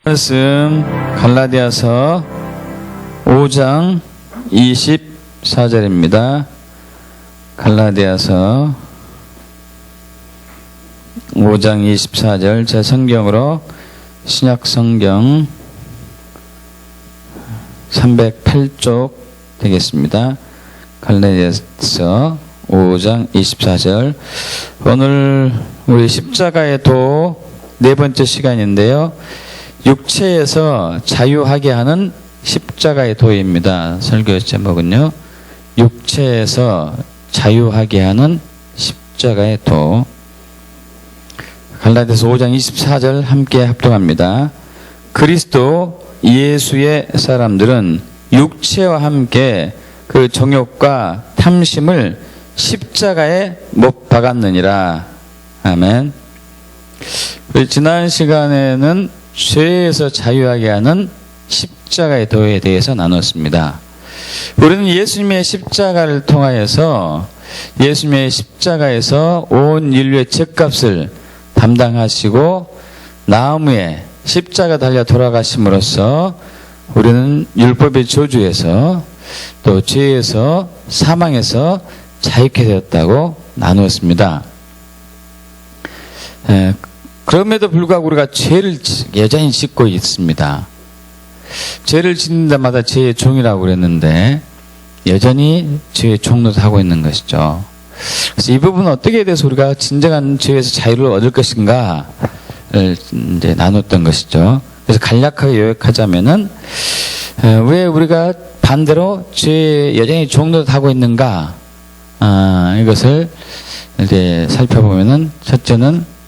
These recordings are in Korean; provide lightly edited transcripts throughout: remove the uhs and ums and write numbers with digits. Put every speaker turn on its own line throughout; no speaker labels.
말씀 갈라디아서 5장 24절입니다. 갈라디아서 5장 24절 제 성경으로 신약 성경 308쪽 되겠습니다. 갈라디아서 5장 24절. 오늘 우리 십자가의 도 네 번째 시간인데요. 육체에서 자유하게 하는 십자가의 도입니다. 설교 제목은요, 육체에서 자유하게 하는 십자가의 도. 갈라디아서 5장 24절 함께 합독합니다. 그리스도 예수의 사람들은 육체와 함께 그 정욕과 탐심을 십자가에 못 박았느니라. 아멘. 지난 시간에는 죄에서 자유하게 하는 십자가의 도에 대해서 나눴습니다. 우리는 예수님의 십자가를 통하여서 예수님의 십자가에서 온 인류의 죄값을 담당하시고 나무에 십자가 달려 돌아가심으로써 우리는 율법의 저주에서 또 죄에서 사망에서 자유케 되었다고 나누었습니다. 그럼에도 불구하고 우리가 죄를 여전히 짓고 있습니다. 죄를 짓는 데마다 죄의 종이라고 그랬는데 여전히 죄의 종로도 하고 있는 것이죠. 그래서 이 부분은 어떻게 돼서 우리가 진정한 죄에서 자유를 얻을 것인가를 이제 나눴던 것이죠. 그래서 간략하게 요약하자면은 왜 우리가 반대로 죄에 여전히 종로도 하고 있는가, 이것을 이제 살펴보면은 첫째는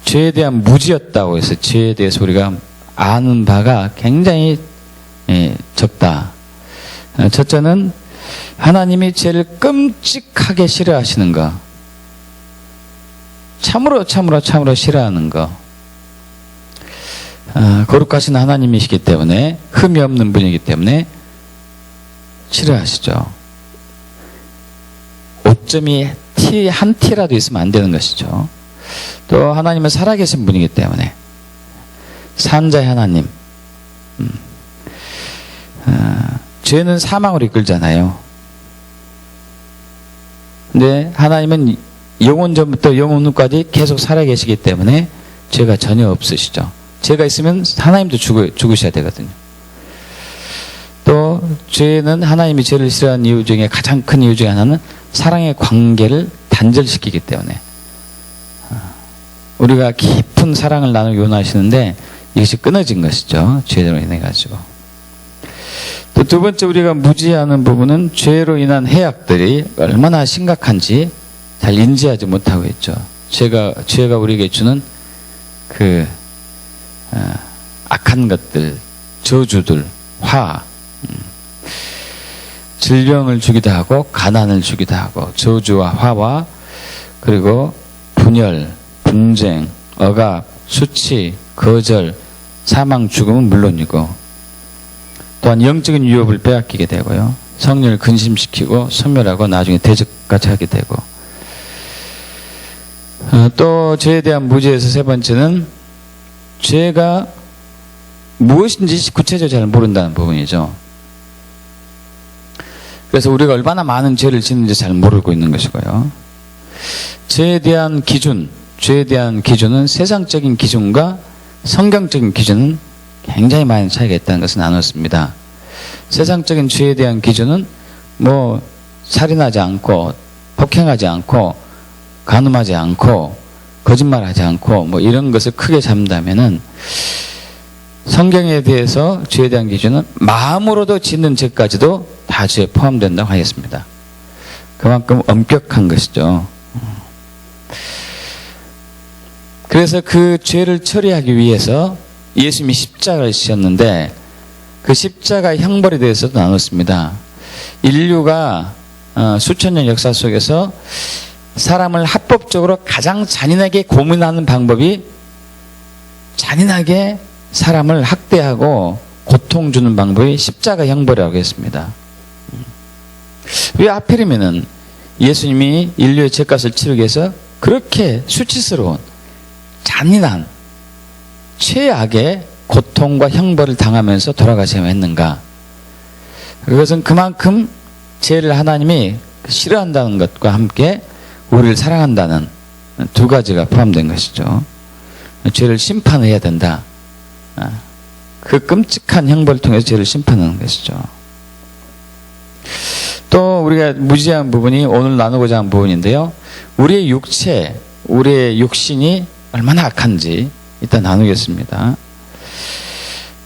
죄에 대한 무지였다고 해서 죄에 대해서 우리가 아는 바가 굉장히 적다. 첫째는 하나님이 죄를 끔찍하게 싫어하시는 거, 참으로 싫어하는 거. 거룩하신 하나님이시기 때문에, 흠이 없는 분이기 때문에 싫어하시죠. 오점이 한 티라도 있으면 안 되는 것이죠. 또 하나님은 살아계신 분이기 때문에, 산자의 하나님. 죄는 사망으로 이끌잖아요. 근데 하나님은 영원 전부터 영원 후까지 계속 살아계시기 때문에 죄가 전혀 없으시죠. 죄가 있으면 하나님도 죽으셔야 되거든요. 또 죄는, 하나님이 죄를 싫어하는 이유 중에 가장 큰 이유 중에 하나는 사랑의 관계를 단절시키기 때문에, 우리가 깊은 사랑을 나누기 원하시는데 이것이 끊어진 것이죠. 죄로 인해 가지고. 또 두 번째 우리가 무지하는 부분은 죄로 인한 해악들이 얼마나 심각한지 잘 인지하지 못하고 있죠. 죄가 우리에게 주는 그 악한 것들, 저주들, 화, 질병을 주기도 하고 가난을 주기도 하고, 저주와 화와, 그리고 분열, 분쟁, 억압, 수치, 거절, 사망, 죽음은 물론이고, 또한 영적인 유업을 빼앗기게 되고요, 성령을 근심시키고 소멸하고 나중에 대적까지 하게 되고, 또 죄에 대한 무지에서 세 번째는 죄가 무엇인지 구체적으로 잘 모른다는 부분이죠. 그래서 우리가 얼마나 많은 죄를 짓는지 잘 모르고 있는 것이고요. 죄에 대한 기준은 세상적인 기준과 성경적인 기준은 굉장히 많은 차이가 있다는 것을 나눴습니다. 세상적인 죄에 대한 기준은 살인하지 않고, 폭행하지 않고, 간음하지 않고, 거짓말하지 않고, 이런 것을 크게 잡는다면은, 성경에 대해서 죄에 대한 기준은 마음으로도 짓는 죄까지도 다 죄에 포함된다고 하겠습니다. 그만큼 엄격한 것이죠. 그래서 그 죄를 처리하기 위해서 예수님이 십자가를 지셨는데, 그 십자가의 형벌에 대해서도 나눴습니다. 인류가 수천 년 역사 속에서 사람을 합법적으로 가장 잔인하게 고문하는 방법이, 잔인하게 사람을 학대하고 고통 주는 방법이 십자가 형벌이라고 했습니다. 왜 하필이면은 예수님이 인류의 죄값을 치르기 위해서 그렇게 수치스러운 잔인한 최악의 고통과 형벌을 당하면서 돌아가셔야 했는가? 그것은 그만큼 죄를 하나님이 싫어한다는 것과 함께 우리를 사랑한다는 두 가지가 포함된 것이죠. 죄를 심판해야 된다. 그 끔찍한 형벌을 통해서 죄를 심판하는 것이죠. 또 우리가 무지한 부분이 오늘 나누고자 하는 부분인데요. 우리의 육체, 우리의 육신이 얼마나 악한지 일단 나누겠습니다.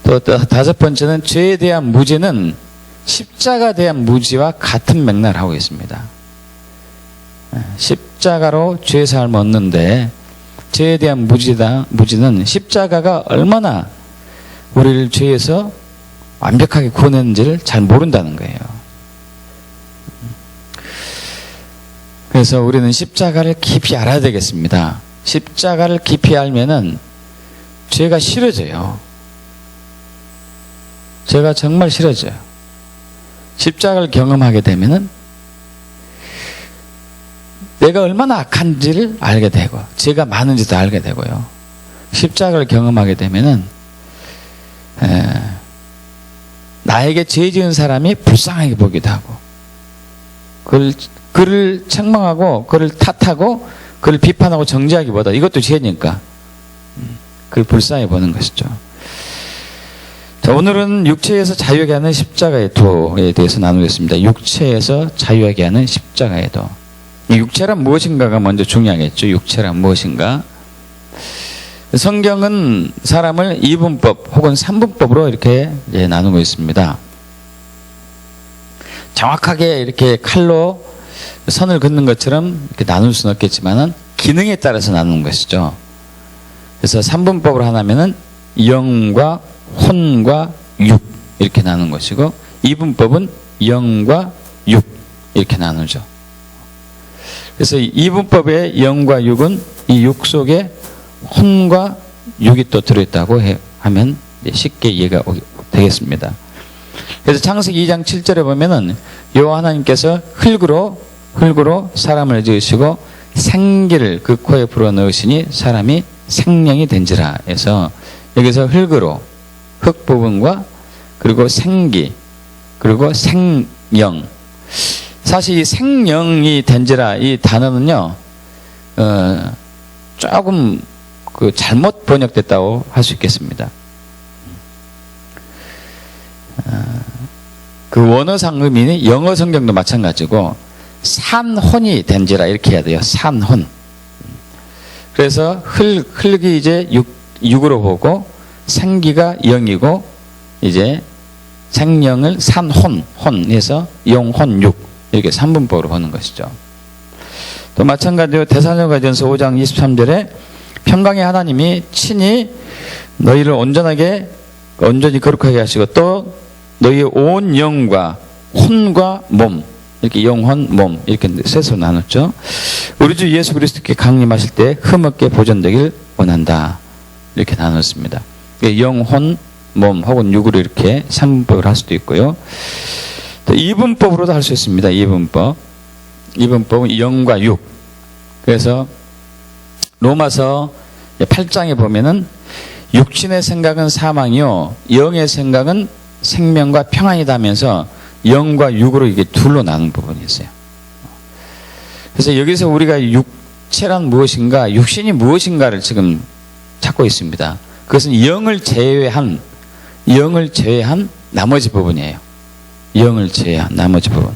또 다섯 번째는 죄에 대한 무지는 십자가에 대한 무지와 같은 맥락을 하고 있습니다. 십자가로 죄 사함을 얻는데 죄에 대한 무지는 십자가가 얼마나 우리를 죄에서 완벽하게 구원했는지를 잘 모른다는 거예요. 그래서 우리는 십자가를 깊이 알아야 되겠습니다. 십자가를 깊이 알면은 죄가 싫어져요. 죄가 정말 싫어져요. 십자가를 경험하게 되면은 내가 얼마나 악한지를 알게 되고 죄가 많은지도 알게 되고요. 십자가를 경험하게 되면은 나에게 죄 지은 사람이 불쌍하게 보기도 하고 그를 책망하고 그를 탓하고 그를 비판하고 정죄하기보다 이것도 죄니까 그를 불쌍히 보는 것이죠. 자, 오늘은 육체에서 자유하게 하는 십자가의 도에 대해서 나누겠습니다. 육체에서 자유하게 하는 십자가의 도. 육체란 무엇인가가 먼저 중요하겠죠. 육체란 무엇인가? 성경은 사람을 이분법 혹은 삼분법으로 이렇게 나누고 있습니다. 정확하게 이렇게 칼로 선을 긋는 것처럼 이렇게 나눌 수는 없겠지만은 기능에 따라서 나누는 것이죠. 그래서 삼분법으로 하나면은 영과 혼과 육 이렇게 나누는 것이고 이분법은 영과 육 이렇게 나누죠. 그래서 이분법의 영과 육은 이 육 속에 혼과 육이 또 들어있다고 하면 쉽게 이해가 되겠습니다. 그래서 창세기 2장 7절에 보면은 여호와 하나님께서 흙으로 사람을 지으시고 생기를 그 코에 불어넣으시니 사람이 생명이 된지라 해서 여기서 흙으로 흙 부분과 그리고 생기 그리고 생영 사실 이 생명이 된지라 이 단어는요 조금 그 잘못 번역됐다고 할 수 있겠습니다. 그 원어상 의미는 영어 성경도 마찬가지고 산혼이 된지라 이렇게 해야 돼요. 산혼. 그래서 흙이 이제 육으로 보고 생기가 영이고 이제 생명을 혼해서 영혼육 이렇게 삼분법으로 보는 것이죠. 또 마찬가지로 데살로니가전서 5장 23절에 평강의 하나님이 친히 너희를 온전히 거룩하게 하시고 또 너희의 온 영과 혼과 몸 이렇게 영혼 몸 이렇게 셋으로 나눴죠. 우리 주 예수 그리스도께 강림하실 때 흠없게 보존되길 원한다 이렇게 나눴습니다. 영혼 몸 혹은 육으로 이렇게 삼분법을 할 수도 있고요. 또 이분법으로도 할 수 있습니다. 이분법은 영과 육. 그래서 로마서 8장에 보면은 육신의 생각은 사망이요 영의 생각은 생명과 평안이다 하면서 영과 육으로 이게 둘로 나눈 부분이 있어요. 그래서 여기서 우리가 육체란 무엇인가 육신이 무엇인가를 지금 찾고 있습니다. 그것은 영을 제외한 나머지 부분이에요. 영을 제외한 나머지 부분.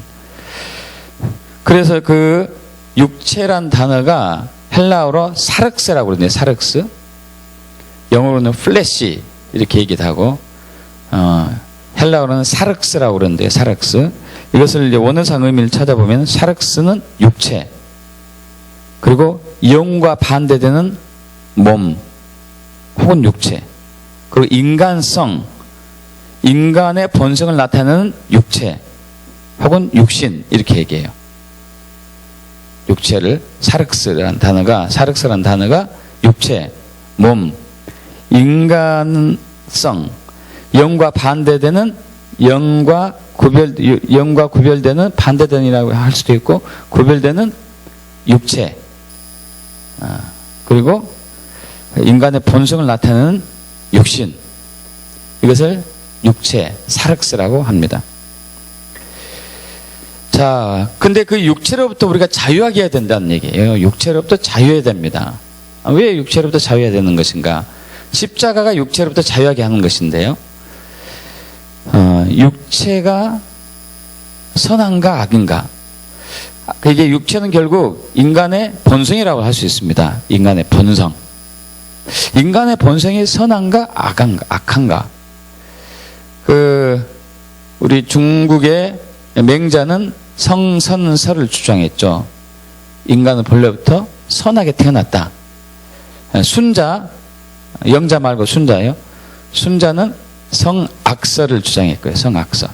그래서 그 육체란 단어가 헬라어로 사륵스라고 그러는데 사륵스 영어로는 플래시 이렇게 얘기도 하고 헬라어로는 사륵스라고 그러는데 사륵스 이것을 이제 원어상 의미를 찾아보면 사륵스는 육체 그리고 영과 반대되는 몸 혹은 육체 그리고 인간성 인간의 본성을 나타내는 육체 혹은 육신 이렇게 얘기해요. 육체를 사륵스라는 단어가 육체, 몸, 인간성, 영과 반대되는 영과 구별되는 반대되는이라고 할 수도 있고 구별되는 육체 그리고 인간의 본성을 나타내는 육신. 이것을 육체, 사륵스라고 합니다. 자, 근데 그 육체로부터 우리가 자유하게 해야 된다는 얘기예요. 육체로부터 자유해야 됩니다. 왜 육체로부터 자유해야 되는 것인가? 십자가가 육체로부터 자유하게 하는 것인데요. 육체가 선한가 악인가? 이게 육체는 결국 인간의 본성이라고 할 수 있습니다. 인간의 본성. 인간의 본성이 선한가 악한가? 우리 중국의 맹자는 성선설을 주장했죠. 인간은 본래부터 선하게 태어났다. 순자, 영자 말고 순자예요. 순자는 성악설을 주장했고요. 성악설.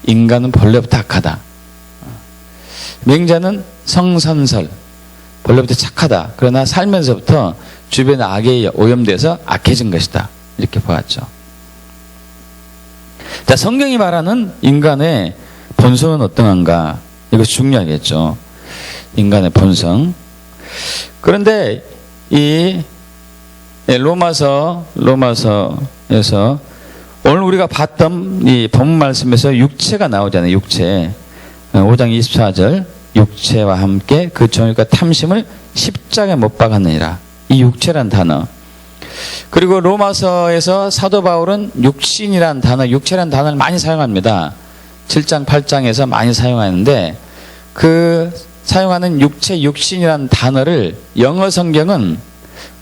인간은 본래부터 악하다. 맹자는 성선설. 본래부터 착하다. 그러나 살면서부터 주변의 악에 오염돼서 악해진 것이다. 이렇게 보았죠. 자, 성경이 말하는 인간의 본성은 어떠한가? 이것이 중요하겠죠. 인간의 본성. 그런데 이 로마서에서 오늘 우리가 봤던 이 본문 말씀에서 육체가 나오잖아요. 육체. 5장 24절 육체와 함께 그 정욕과 탐심을 십자가에 못 박았느니라. 이 육체란 단어. 그리고 로마서에서 사도 바울은 육신이란 단어, 육체란 단어를 많이 사용합니다. 7장, 8장에서 많이 사용하는데 그 사용하는 육체, 육신이란 단어를 영어 성경은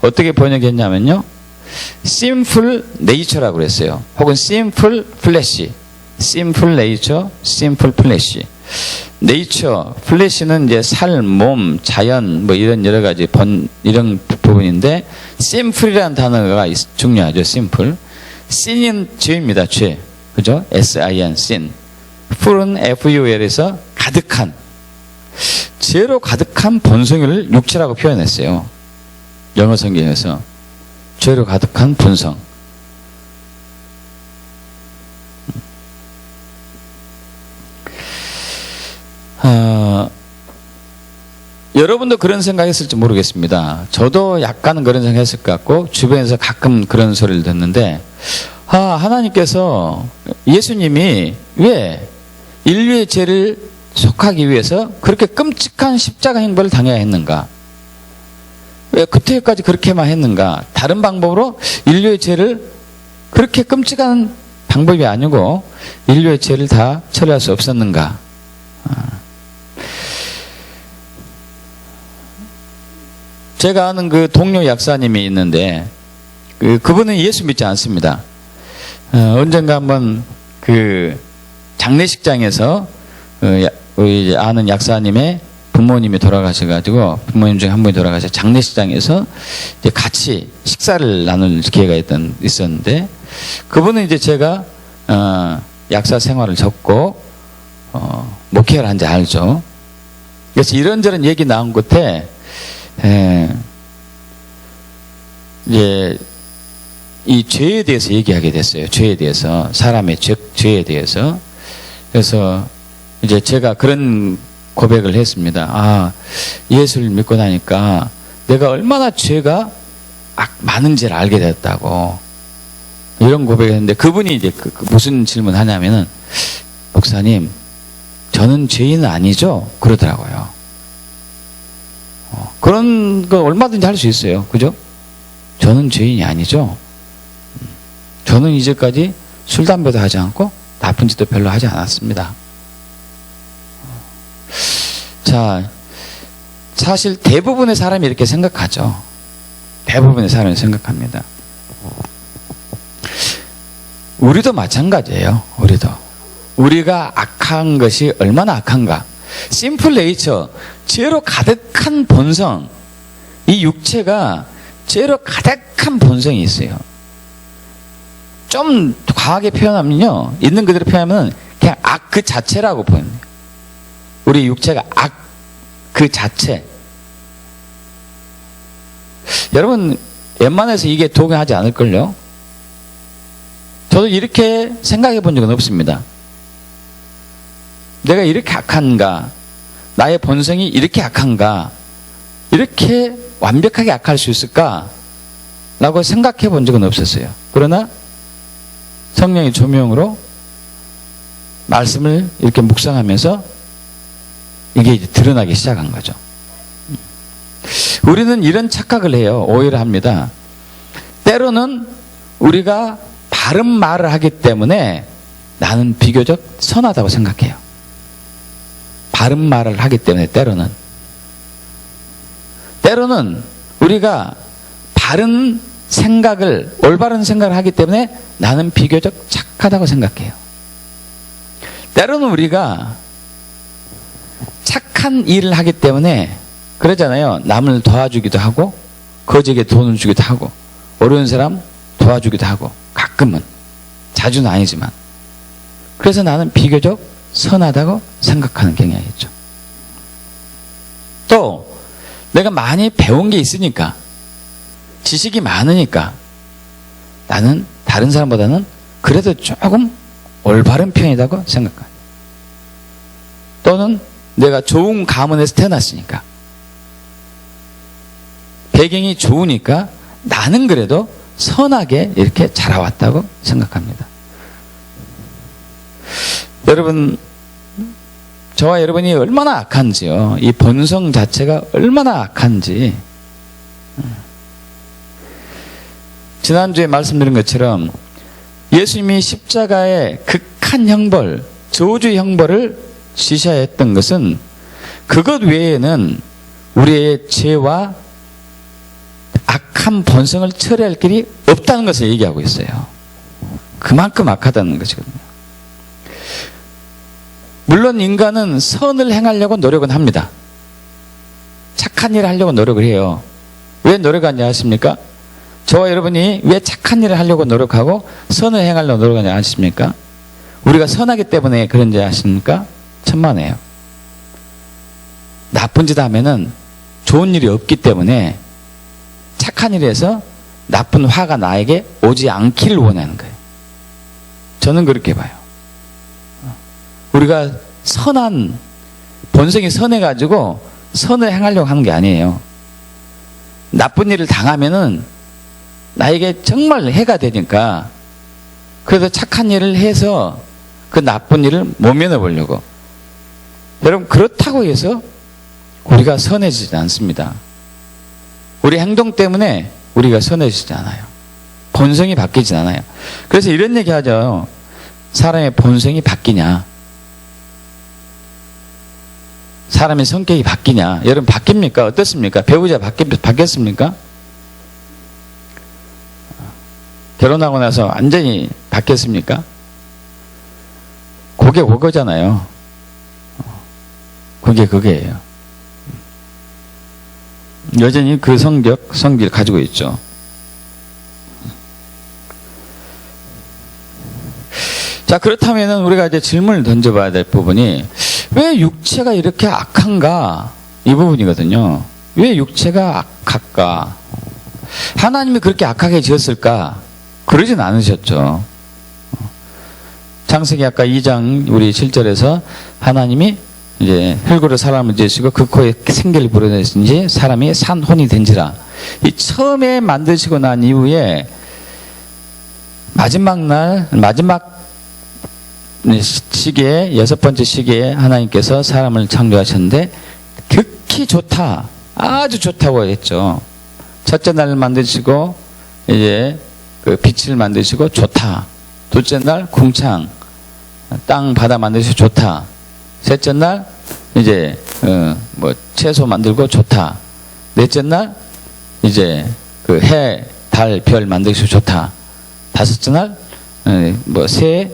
어떻게 번역했냐면요. simple nature라고 그랬어요. 혹은 simple flesh. simple nature, simple flesh. nature, flesh는 이제 살, 몸, 자연 뭐 이런 여러 가지 이런 부분인데 simple이라는 단어가 중요하죠. simple. sin은 죄입니다. 죄. 그죠? sin, sin. full은 ful에서 가득한. 죄로 가득한 본성을 육체라고 표현했어요. 영어 성경에서. 죄로 가득한 본성. 여러분도 그런 생각했을지 모르겠습니다. 저도 약간은 그런 생각했을 것 같고 주변에서 가끔 그런 소리를 듣는데 하나님께서 예수님이 왜 인류의 죄를 속하기 위해서 그렇게 끔찍한 십자가 행보를 당해야 했는가? 왜 그때까지 그렇게만 했는가? 다른 방법으로 인류의 죄를 그렇게 끔찍한 방법이 아니고 인류의 죄를 다 처리할 수 없었는가? 제가 아는 그 동료 약사님이 있는데 그분은 예수 믿지 않습니다. 언젠가 한번 그 장례식장에서 우리 아는 약사님의 부모님이 돌아가셔가지고 부모님 중에 한 분이 돌아가셔 장례식장에서 이제 같이 식사를 나눌 기회가 있었는데 그분은 이제 제가 약사 생활을 접고 목회를 한지 알죠. 그래서 이런저런 얘기 나온 끝에 이제 이 죄에 대해서 얘기하게 됐어요. 죄에 대해서 사람의 죄에 대해서. 그래서 이제 제가 그런 고백을 했습니다. 예수를 믿고 나니까 내가 얼마나 죄가 많은지를 알게 됐다고 이런 고백을 했는데 그분이 이제 무슨 질문 하냐면은 목사님 저는 죄인은 아니죠? 그러더라고요. 그런 거 얼마든지 할 수 있어요. 그죠? 저는 죄인이 아니죠? 저는 이제까지 술, 담배도 하지 않고 나쁜 짓도 별로 하지 않았습니다. 자, 사실 대부분의 사람이 이렇게 생각하죠. 대부분의 사람이 생각합니다. 우리도 마찬가지예요. 우리가 악한 것이 얼마나 악한가. 심플 네이처, 죄로 가득한 본성. 이 육체가 죄로 가득한 본성이 있어요. 좀 과하게 표현하면요, 있는 그대로 표현하면 그냥 악 그 자체라고 보여요. 우리 육체가 악 그 자체. 여러분 웬만해서 이게 동의하지 않을걸요? 저도 이렇게 생각해 본 적은 없습니다. 내가 이렇게 악한가? 나의 본성이 이렇게 악한가? 이렇게 완벽하게 악할 수 있을까? 라고 생각해 본 적은 없었어요. 그러나 성령의 조명으로 말씀을 이렇게 묵상하면서 이게 이제 드러나기 시작한 거죠. 우리는 이런 착각을 해요. 오해를 합니다. 때로는 우리가 바른 말을 하기 때문에 나는 비교적 선하다고 생각해요. 바른 말을 하기 때문에 때로는 우리가 바른 생각을, 올바른 생각을 하기 때문에 나는 비교적 착하다고 생각해요. 때로는 우리가 착한 일을 하기 때문에 그러잖아요. 남을 도와주기도 하고 거지에게 돈을 주기도 하고 어려운 사람 도와주기도 하고 가끔은, 자주는 아니지만, 그래서 나는 비교적 선하다고 생각하는 경향이 있죠. 또 내가 많이 배운 게 있으니까, 지식이 많으니까 나는 다른 사람보다는 그래도 조금 올바른 편이라고 생각합니다. 또는 내가 좋은 가문에서 태어났으니까, 배경이 좋으니까 나는 그래도 선하게 이렇게 자라왔다고 생각합니다. 여러분, 저와 여러분이 얼마나 악한지요. 이 본성 자체가 얼마나 악한지. 지난주에 말씀드린 것처럼 예수님이 십자가의 극한 형벌, 저주의 형벌을 지셔야 했던 것은 그것 외에는 우리의 죄와 악한 본성을 처리할 길이 없다는 것을 얘기하고 있어요. 그만큼 악하다는 것이거든요. 물론 인간은 선을 행하려고 노력은 합니다. 착한 일을 하려고 노력을 해요. 왜 노력하냐 아십니까? 저와 여러분이 왜 착한 일을 하려고 노력하고 선을 행하려고 노력하냐 아십니까? 우리가 선하기 때문에 그런지 아십니까? 천만에요. 나쁜 짓 하면은 좋은 일이 없기 때문에 착한 일에서 나쁜 화가 나에게 오지 않기를 원하는 거예요. 저는 그렇게 봐요. 우리가 선한, 본성이 선해가지고 선을 행하려고 하는 게 아니에요. 나쁜 일을 당하면은 나에게 정말 해가 되니까 그래서 착한 일을 해서 그 나쁜 일을 모면해 보려고. 여러분, 그렇다고 해서 우리가 선해지지 않습니다. 우리 행동 때문에 우리가 선해지지 않아요. 본성이 바뀌지 않아요. 그래서 이런 얘기 하죠. 사람의 본성이 바뀌냐? 사람의 성격이 바뀌냐? 여러분, 바뀝니까? 어떻습니까? 배우자 바뀌었습니까? 결혼하고 나서 완전히 바뀌었습니까? 그게 그거잖아요. 그게 그게예요. 여전히 그 성질을 가지고 있죠. 자, 그렇다면 우리가 이제 질문을 던져봐야 될 부분이 왜 육체가 이렇게 악한가? 이 부분이거든요. 왜 육체가 악할까? 하나님이 그렇게 악하게 지었을까? 그러진 않으셨죠. 창세기 아까 2장 우리 7절에서 하나님이 이제 흙으로 사람을 지으시고 그 코에 생기를 불어내신지 사람이 산혼이 된지라. 이 처음에 만드시고 난 이후에 마지막 시기에, 6번째 시기에 하나님께서 사람을 창조하셨는데 극히 좋다, 아주 좋다고 했죠. 첫째 날 만드시고 이제 그 빛을 만드시고 좋다. 둘째 날 궁창, 땅 바다 만드시고 좋다. 셋째 날 이제 채소 만들고 좋다. 넷째 날 이제 그 해, 달, 별 만드시고 좋다. 다섯째 날 새,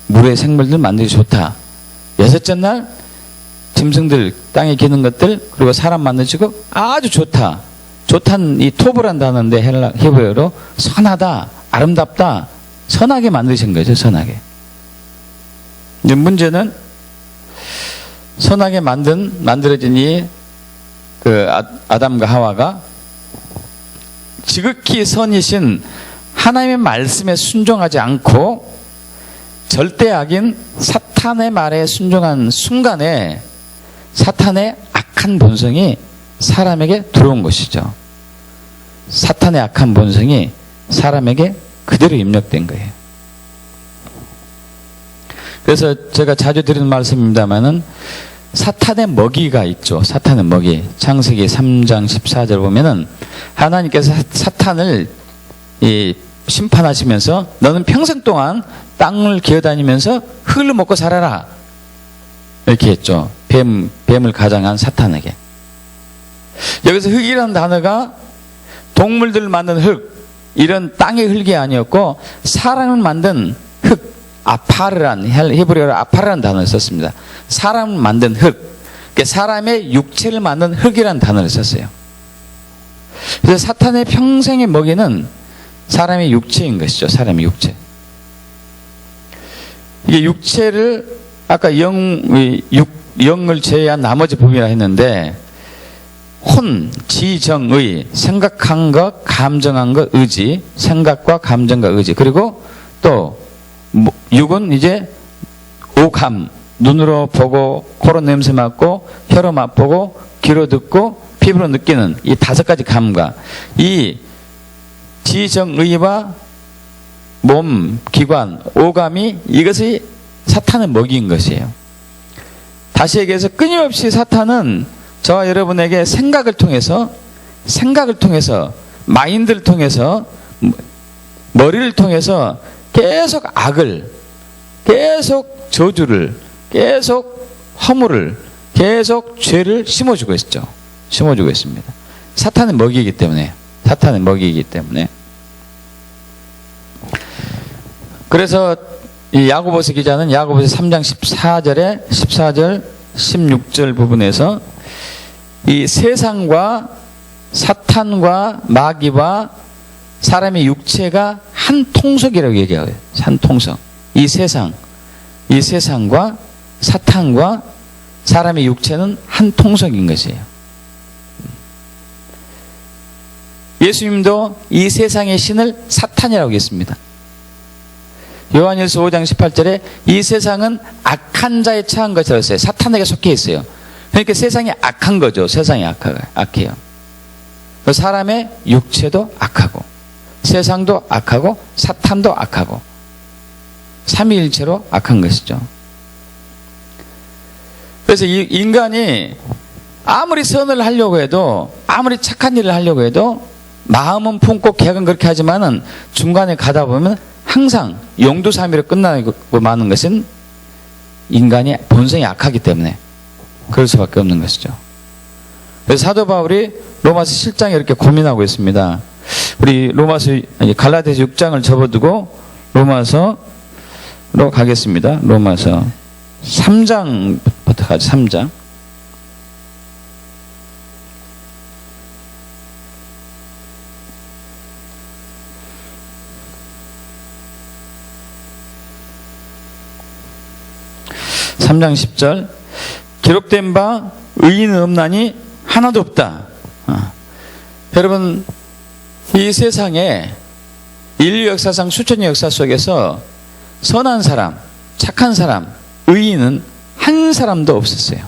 물의 생물들 만들기 좋다. 여섯째 날 짐승들, 땅에 기는 것들, 그리고 사람 만드시고 아주 좋다. 좋다는 이 토브란 단어인데 히브리어로 선하다, 아름답다, 선하게 만드신 거죠. 선하게. 이제 문제는 선하게 만들어진 이 그 아담과 하와가 지극히 선이신 하나님의 말씀에 순종하지 않고 절대 악인 사탄의 말에 순종한 순간에 사탄의 악한 본성이 사람에게 들어온 것이죠. 사탄의 악한 본성이 사람에게 그대로 입력된 거예요. 그래서 제가 자주 드리는 말씀입니다만은 사탄의 먹이가 있죠. 사탄의 먹이. 창세기 3장 14절 보면은 하나님께서 사탄을 심판하시면서 너는 평생 동안 땅을 기어다니면서 흙을 먹고 살아라. 이렇게 했죠. 뱀을 가장한 사탄에게. 여기서 흙이라는 단어가 동물들을 만든 흙, 이런 땅의 흙이 아니었고 사람을 만든 흙, 아파르란, 히브리어로 아파르라는 단어를 썼습니다. 사람을 만든 흙, 그러니까 사람의 육체를 만든 흙이라는 단어를 썼어요. 그래서 사탄의 평생의 먹이는 사람의 육체인 것이죠. 사람의 육체. 이게 육체를 아까 영을 제외한 나머지 부분이라 했는데 혼, 지, 정, 의, 생각한 것, 감정한 것, 의지, 생각과 감정과 의지. 그리고 또 육은 이제 오감, 눈으로 보고 코로 냄새 맡고 혀로 맛보고 귀로 듣고 피부로 느끼는 이 5가지 감각, 이 지정의와 몸, 기관, 오감이 이것이 사탄의 먹이인 것이에요. 다시 얘기해서 끊임없이 사탄은 저와 여러분에게 생각을 통해서 마인드를 통해서 머리를 통해서 계속 악을, 계속 저주를, 계속 허물을, 계속 죄를 심어주고 있죠. 심어주고 있습니다. 사탄의 먹이기 때문에. 그래서 이 야고보서 기자는 야고보서 3장 14절 16절 부분에서 이 세상과 사탄과 마귀와 사람의 육체가 한 통속이라고 얘기해요. 한 통속. 이 세상과 사탄과 사람의 육체는 한 통속인 것이에요. 예수님도 이 세상의 신을 사탄이라고 했습니다. 요한일서 5장 18절에 이 세상은 악한 자에 처한 것이라고 했어요. 사탄에게 속해 있어요. 그러니까 세상이 악한 거죠. 세상이 악해요. 사람의 육체도 악하고 세상도 악하고 사탄도 악하고 삼위일체로 악한 것이죠. 그래서 이 인간이 아무리 선을 하려고 해도 아무리 착한 일을 하려고 해도 마음은 품고 계획은 그렇게 하지만은 중간에 가다 보면 항상 용두사미로 끝나고 마는 것은 인간이 본성이 악하기 때문에 그럴 수밖에 없는 것이죠. 그래서 사도 바울이 로마서 7장에 이렇게 고민하고 있습니다. 우리 갈라디아서 6장을 접어두고 로마서로 가겠습니다. 로마서 3장부터 가죠. 3장. (3장 10절) 기록된 바 의인은 없나니 하나도 없다. 여러분, 이 세상에 인류 역사상 수천년 역사 속에서 선한 사람, 착한 사람, 의인은 한 사람도 없었어요.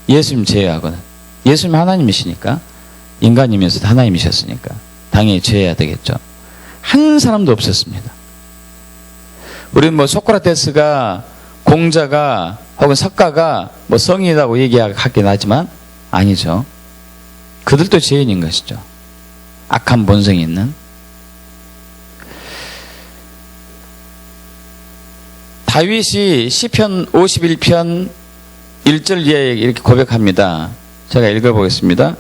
예수님 제외하고는. 예수님 하나님이시니까, 인간이면서도 하나님이셨으니까 당연히 제외해야 되겠죠. 한 사람도 없었습니다. 우리는 소크라테스가, 공자가 혹은 석가가 성인이라고 얘기하긴 하지만 아니죠. 그들도 죄인인 것이죠. 악한 본성이 있는. 다윗이 시편 51편 1절 이하에 이렇게 고백합니다. 제가 읽어보겠습니다.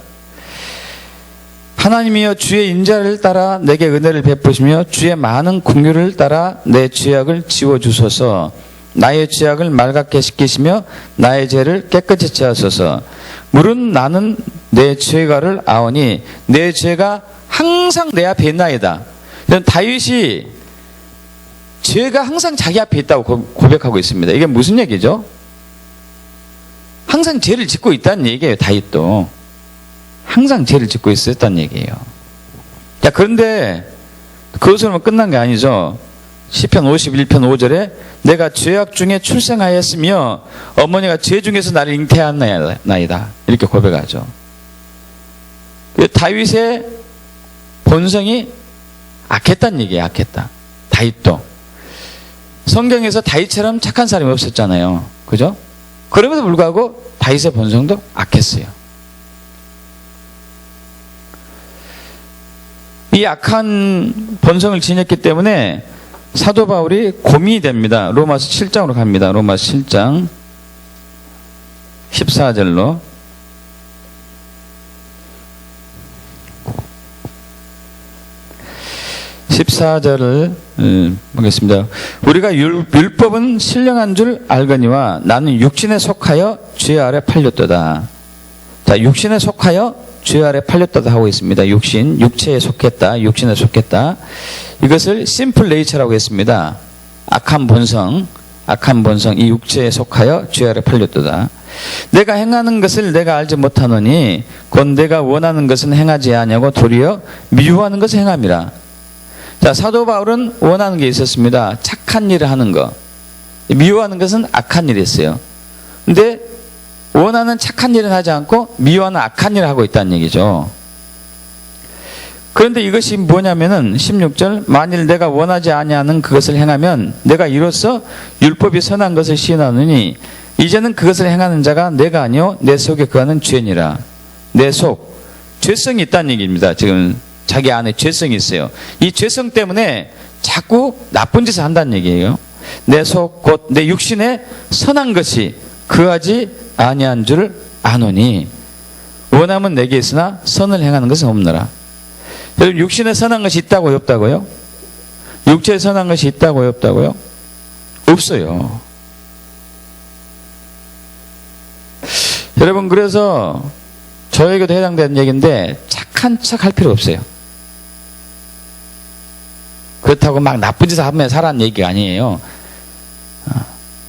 하나님이여 주의 인자를 따라 내게 은혜를 베푸시며 주의 많은 긍휼을 따라 내 죄악을 지워주소서. 나의 죄악을 맑게 씻기시며 나의 죄를 깨끗이 하소서. 물은 나는 내 죄가를 아오니 내 죄가 항상 내 앞에 있나이다. 다윗이 죄가 항상 자기 앞에 있다고 고백하고 있습니다. 이게 무슨 얘기죠? 항상 죄를 짓고 있다는 얘기예요. 다윗도 항상 죄를 짓고 있었다는 얘기예요. 자, 그런데 그것으로만 끝난 게 아니죠. 시편 51편 5절에 내가 죄악 중에 출생하였으며 어머니가 죄 중에서 나를 잉태하였나이다. 이렇게 고백하죠. 다윗의 본성이 악했다는 얘기예요. 악했다. 다윗도. 성경에서 다윗처럼 착한 사람이 없었잖아요. 그죠? 그럼에도 불구하고 다윗의 본성도 악했어요. 이 악한 본성을 지녔기 때문에 사도 바울이 고민이 됩니다. 로마서 7장으로 갑니다. 로마서 7장 14절로. 보겠습니다. 우리가 율법은 신령한 줄 알거니와 나는 육신에 속하여 죄 아래 팔렸도다. 자, 육신에 속하여 죄 아래 팔렸다고 하고 있습니다. 육체에 속했다. 육신에 속했다. 이것을 심플 네이처라고 했습니다. 악한 본성, 이 육체에 속하여 죄 아래 팔렸도다. 내가 행하는 것을 내가 알지 못하노니 곧 내가 원하는 것은 행하지 아니하고 도리어 미워하는 것을 행함이라. 자, 사도 바울은 원하는 게 있었습니다. 착한 일을 하는 거. 미워하는 것은 악한 일이었어요. 근데 원하는 착한 일은 하지 않고 미워하는 악한 일을 하고 있다는 얘기죠. 그런데 이것이 뭐냐면은 16절, 만일 내가 원하지 아니하는 그것을 행하면 내가 이로써 율법이 선한 것을 시인하느니 이제는 그것을 행하는 자가 내가 아니요 내 속에 거하는 죄니라. 내 속, 죄성이 있다는 얘기입니다. 지금 자기 안에 죄성이 있어요. 이 죄성 때문에 자꾸 나쁜 짓을 한다는 얘기예요. 내 속 곧 내 육신에 선한 것이 그하지 아니한 줄 아노니 원함은 내게 있으나 선을 행하는 것은 없노라. 여러분, 육신에 선한 것이 있다고요, 없다고요? 육체에 선한 것이 있다고요, 없다고요? 없어요. 여러분, 그래서 저에게도 해당되는 얘기인데 착한 척 할 필요 없어요. 그렇다고 막 나쁜 짓을 하면 살라는 얘기가 아니에요.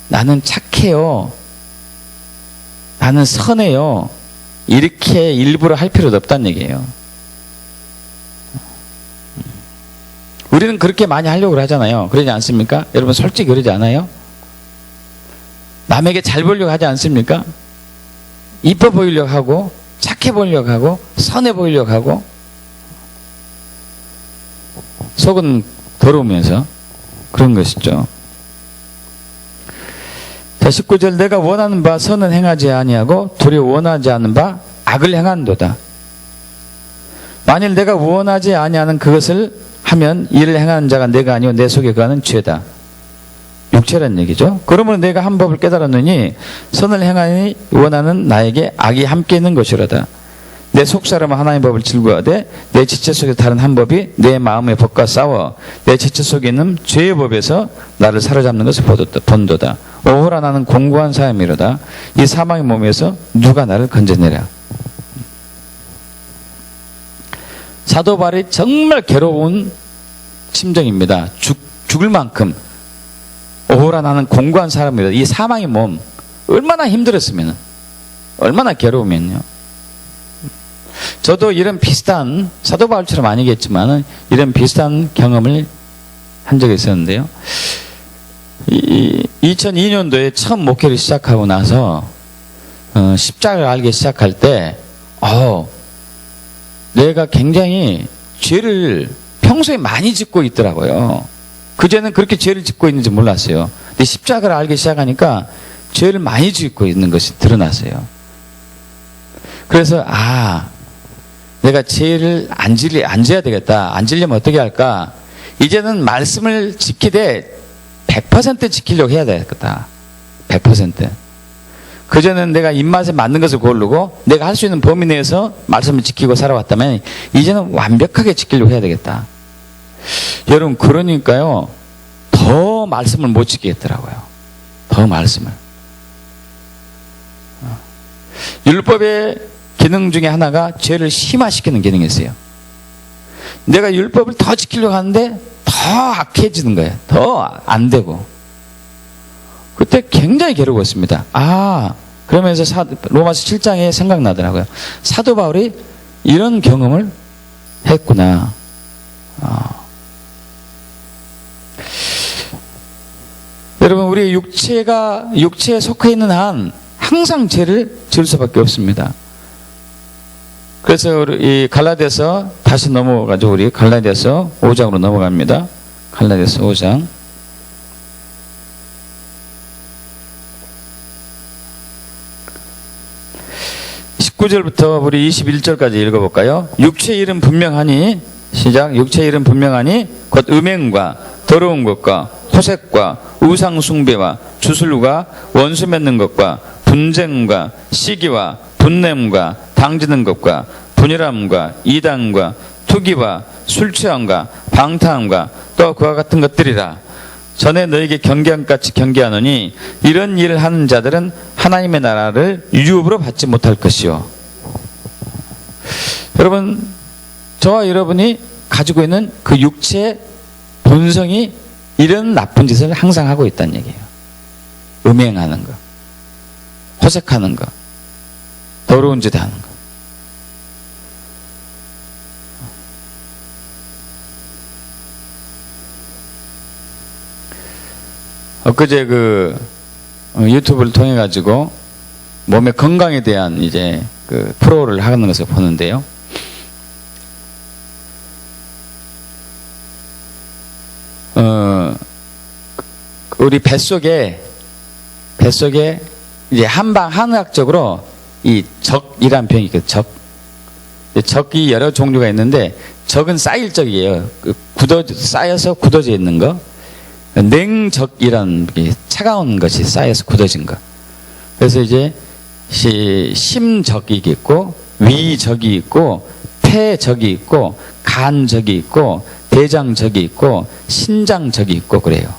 나는 착해요. 나는 선해요. 이렇게 일부러 할 필요도 없다는 얘기예요. 우리는 그렇게 많이 하려고 하잖아요. 그러지 않습니까? 여러분, 솔직히 그러지 않아요? 남에게 잘 보이려고 하지 않습니까? 이뻐 보이려고 하고 착해 보이려고 하고 선해 보이려고 하고 속은 더러우면서 그런 것이죠. 자, 19절, 내가 원하는 바 선은 행하지 아니하고 도리어 원하지 않는 바 악을 행한도다. 만일 내가 원하지 아니하는 그것을 하면 이를 행하는 자가 내가 아니오 내 속에 거하는 죄다. 육체란 얘기죠. 그러므로 내가 한 법을 깨달았느니 선을 행하니 원하는 나에게 악이 함께 있는 것이로다. 내 속사람은 하나님의 법을 즐거워하되 내 지체 속에 다른 한 법이 내 마음의 법과 싸워 내 지체 속에 있는 죄의 법에서 나를 사로잡는 것을 본도다. 오호라 나는 공고한 사람이로다. 이 사망의 몸에서 누가 나를 건져내랴. 사도 바울이 정말 괴로운 심정입니다. 죽을 만큼 오호라 나는 공고한 사람이로다. 이 사망의 몸 얼마나 힘들었으면, 얼마나 괴로우면요. 저도 이런 비슷한, 사도 바울처럼 아니겠지만 이런 비슷한 경험을 한 적이 있었는데요. 2002년도에 처음 목회를 시작하고 나서 십자가를 알기 시작할 때 내가 굉장히 죄를 평소에 많이 짓고 있더라고요. 그전에는 그렇게 죄를 짓고 있는지 몰랐어요. 근데 십자가를 알기 시작하니까 죄를 많이 짓고 있는 것이 드러났어요. 그래서 내가 죄를 안 져야 되겠다. 안 지려면 어떻게 할까? 이제는 말씀을 지키되 100% 지키려고 해야 되겠다. 100%. 그전에는 내가 입맛에 맞는 것을 고르고 내가 할 수 있는 범위 내에서 말씀을 지키고 살아왔다면 이제는 완벽하게 지키려고 해야 되겠다. 여러분, 그러니까요 더 말씀을 못 지키겠더라고요. 더 말씀을. 율법의 기능 중에 하나가 죄를 심화시키는 기능이 있어요. 내가 율법을 더 지키려고 하는데 더 악해지는 거예요. 더 안 되고. 그때 굉장히 괴로웠습니다. 그러면서 로마서 7장에 생각나더라고요. 사도 바울이 이런 경험을 했구나. 여러분, 우리 육체에 속해 있는 한 항상 죄를 지을 수밖에 없습니다. 그래서 이 갈라디아서 다시 넘어가죠. 우리 갈라디아서 5장으로 넘어갑니다. 갈라디아서 5장. (19절부터) 우리 (21절까지) 읽어볼까요? 육체의 일은 분명하니, 시작. 육체의 일은 분명하니 곧 음행과 더러운 것과 호색과 우상 숭배와 주술과 원수 맺는 것과 분쟁과 시기와 분냄과 당지는 것과 분열함과 이단과 투기와 술 취함과 방탕함과 또 그와 같은 것들이라. 전에 너에게 경계함같이 경계하노니 이런 일을 하는 자들은 하나님의 나라를 유업으로 받지 못할 것이요. 여러분, 저와 여러분이 가지고 있는 그 육체의 본성이 이런 나쁜 짓을 항상 하고 있다는 얘기예요. 음행하는 거, 호색하는 거, 더러운 짓 하는 거. 엊그제 유튜브를 통해 가지고 몸의 건강에 대한 이제 그 프로를 하는 것을 보는데요. 우리 뱃속에 이제 한의학적으로 이 적이란 병이 있거든요. 적이 여러 종류가 있는데, 적은 쌓일 적이에요. 쌓여서 굳어져 있는 거. 냉적이란 차가운 것이 쌓여서 굳어진 거. 그래서 이제 심적이 있고, 위적이 있고, 폐적이 있고, 간적이 있고, 대장적이 있고, 신장적이 있고 그래요.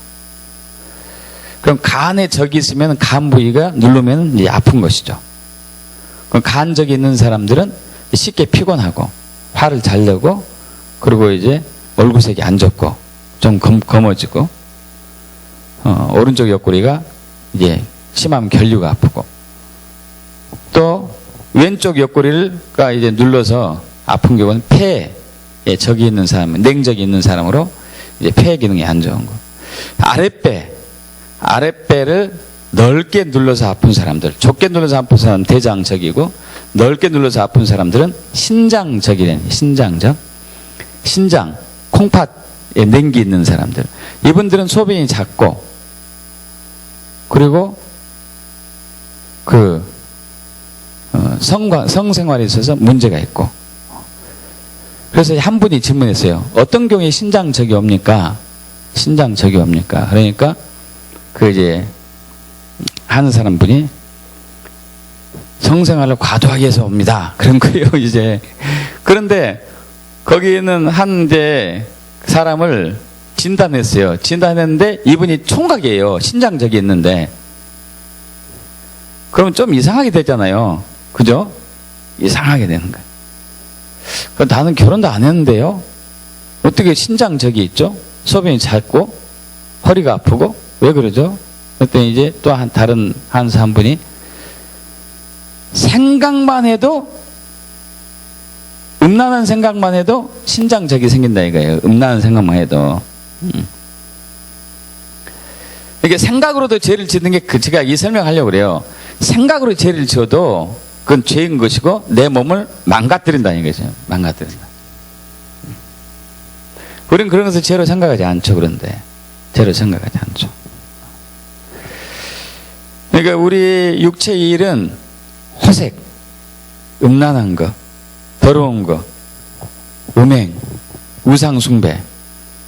그럼 간에 적이 있으면 간 부위가 누르면 이제 아픈 것이죠. 그럼 간적이 있는 사람들은 쉽게 피곤하고 화를 잘 내고, 그리고 이제 얼굴색이 안 좋고 좀 검어지고, 오른쪽 옆구리가 이제 심하면 결류가 아프고, 또 왼쪽 옆구리가 이제 눌러서 아픈 경우는 폐에 적이 있는 사람, 냉적이 있는 사람으로 이제 폐 기능이 안 좋은 거. 아랫배를 넓게 눌러서 아픈 사람들, 좁게 눌러서 아픈 사람은 대장적이고, 넓게 눌러서 아픈 사람들은 신장적이래요. 신장적. 신장, 콩팥에 냉기 있는 사람들. 이분들은 소변이 작고, 그리고 성생활에 있어서 문제가 있고. 그래서 한 분이 질문했어요. 어떤 경우에 신장적이 옵니까? 신장적이 옵니까? 그러니까 이제 하는 사람 분이 성생활을 과도하게 해서 옵니다. 그런 거예요, 이제. 그런데 거기에는 한 이제 사람을 진단했어요. 진단했는데 이분이 총각이에요. 신장적이 있는데. 그럼 좀 이상하게 되잖아요. 그죠? 이상하게 되는 거예요. 나는 결혼도 안 했는데요. 어떻게 신장적이 있죠? 소변이 작고 허리가 아프고 왜 그러죠? 그랬더니 이제 또 다른 한 분이 생각만 해도, 음란한 생각만 해도 신장적이 생긴다 이거예요. 음란한 생각만 해도. 이게 생각으로도 죄를 짓는 게 제가 이 설명하려고 그래요. 생각으로 죄를 지어도 그건 죄인 것이고 내 몸을 망가뜨린다는 거죠. 망가뜨린다. 우리는 그런 것을 죄로 생각하지 않죠. 그런데 죄로 생각하지 않죠. 그러니까 우리 육체의 일은 호색, 음란한 거, 더러운 거, 음행, 우상숭배,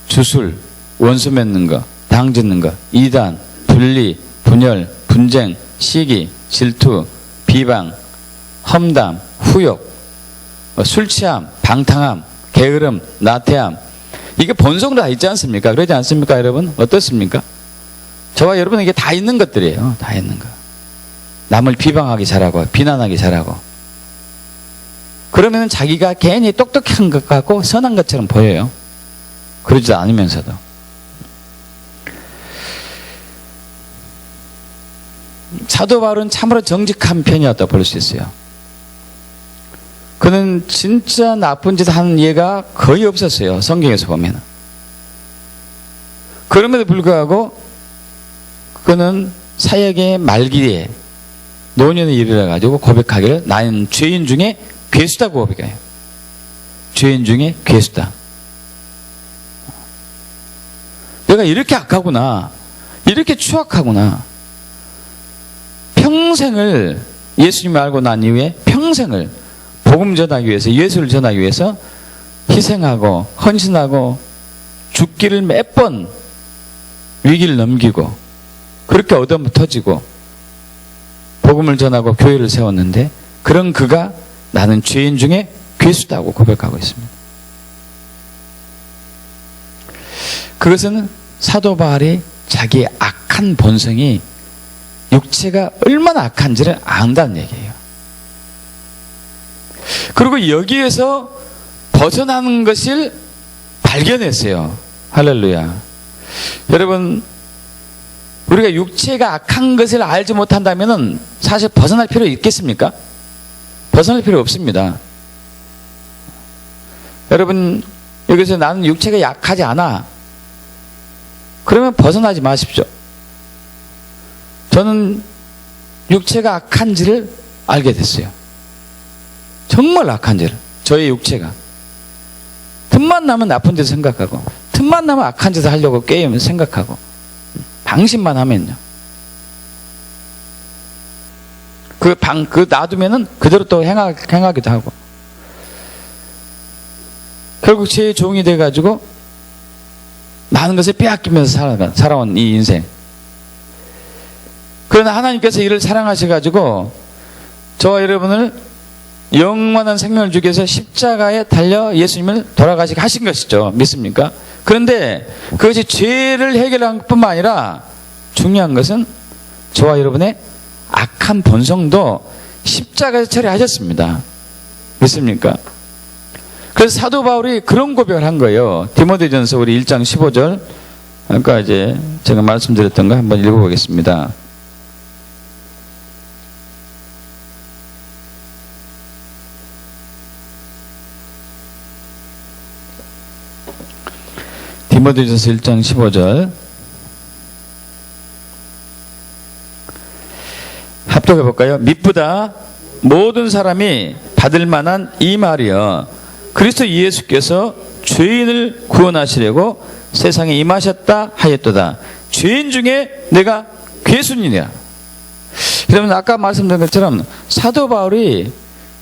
주술, 원수 맺는 거, 당짓는 거, 이단, 분리, 분열, 분쟁, 시기, 질투, 비방, 험담, 후욕, 술 취함, 방탕함, 게으름, 나태함. 이게 본성으로 다 있지 않습니까? 그러지 않습니까, 여러분? 어떻습니까? 저와 여러분은 이게 다 있는 것들이에요. 다 있는 거. 남을 비방하기 잘하고 비난하기 잘하고. 그러면 자기가 괜히 똑똑한 것 같고 선한 것처럼 보여요. 그러지도 않으면서도. 사도 바울은 참으로 정직한 편이었다 볼 수 있어요. 그는 진짜 나쁜 짓 하는 예가 거의 없었어요. 성경에서 보면. 그럼에도 불구하고 그는 사역의 말기에 노년에 이르러 가지고 고백하기를 나는 죄인 중에 괴수다고 고백해요. 죄인 중에 괴수다. 내가 이렇게 악하구나, 이렇게 추악하구나. 평생을 예수님을 알고 난 이후에 평생을 복음 전하기 위해서, 예수를 전하기 위해서 희생하고 헌신하고 죽기를 몇 번 위기를 넘기고 그렇게 얻어터지고 복음을 전하고 교회를 세웠는데, 그런 그가 나는 죄인 중에 괴수다고 고백하고 있습니다. 그것은 사도 바울이 자기의 악한 본성이, 육체가 얼마나 악한지를 안다는 얘기예요. 그리고 여기에서 벗어나는 것을 발견했어요. 할렐루야. 여러분, 우리가 육체가 악한 것을 알지 못한다면 사실 벗어날 필요 있겠습니까? 벗어날 필요 없습니다. 여러분, 여기서 나는 육체가 약하지 않아, 그러면 벗어나지 마십시오. 저는 육체가 악한지를 알게 됐어요. 정말 악한지를. 저의 육체가 틈만 나면 나쁜 짓을 생각하고, 틈만 나면 악한 짓을 하려고 게임을 생각하고, 방심만 하면요, 그 놔두면은 그대로 또 행하기도 하고, 결국 제 종이 돼가지고 많은 것을 빼앗기면서 살아온 이 인생. 그러나 하나님께서 이를 사랑하셔가지고 저와 여러분을 영원한 생명을 주기 위해서 십자가에 달려 예수님을 돌아가시게 하신 것이죠. 믿습니까? 그런데 그것이 죄를 해결한 것뿐만 아니라 중요한 것은 저와 여러분의 악한 본성도 십자가에서 처리하셨습니다. 믿습니까? 그래서 사도 바울이 그런 고백을 한 거예요. 디모데전서 우리 1장 15절, 아까 이제 제가 말씀드렸던 거 한번 읽어보겠습니다. 디모데전서 1장 15절 합독해 볼까요? 미쁘다 모든 사람이 받을 만한 이 말이여, 그리스도 예수께서 죄인을 구원하시려고 세상에 임하셨다 하였도다. 죄인 중에 내가 괴순이냐. 여러분, 아까 말씀드린 것처럼 사도 바울이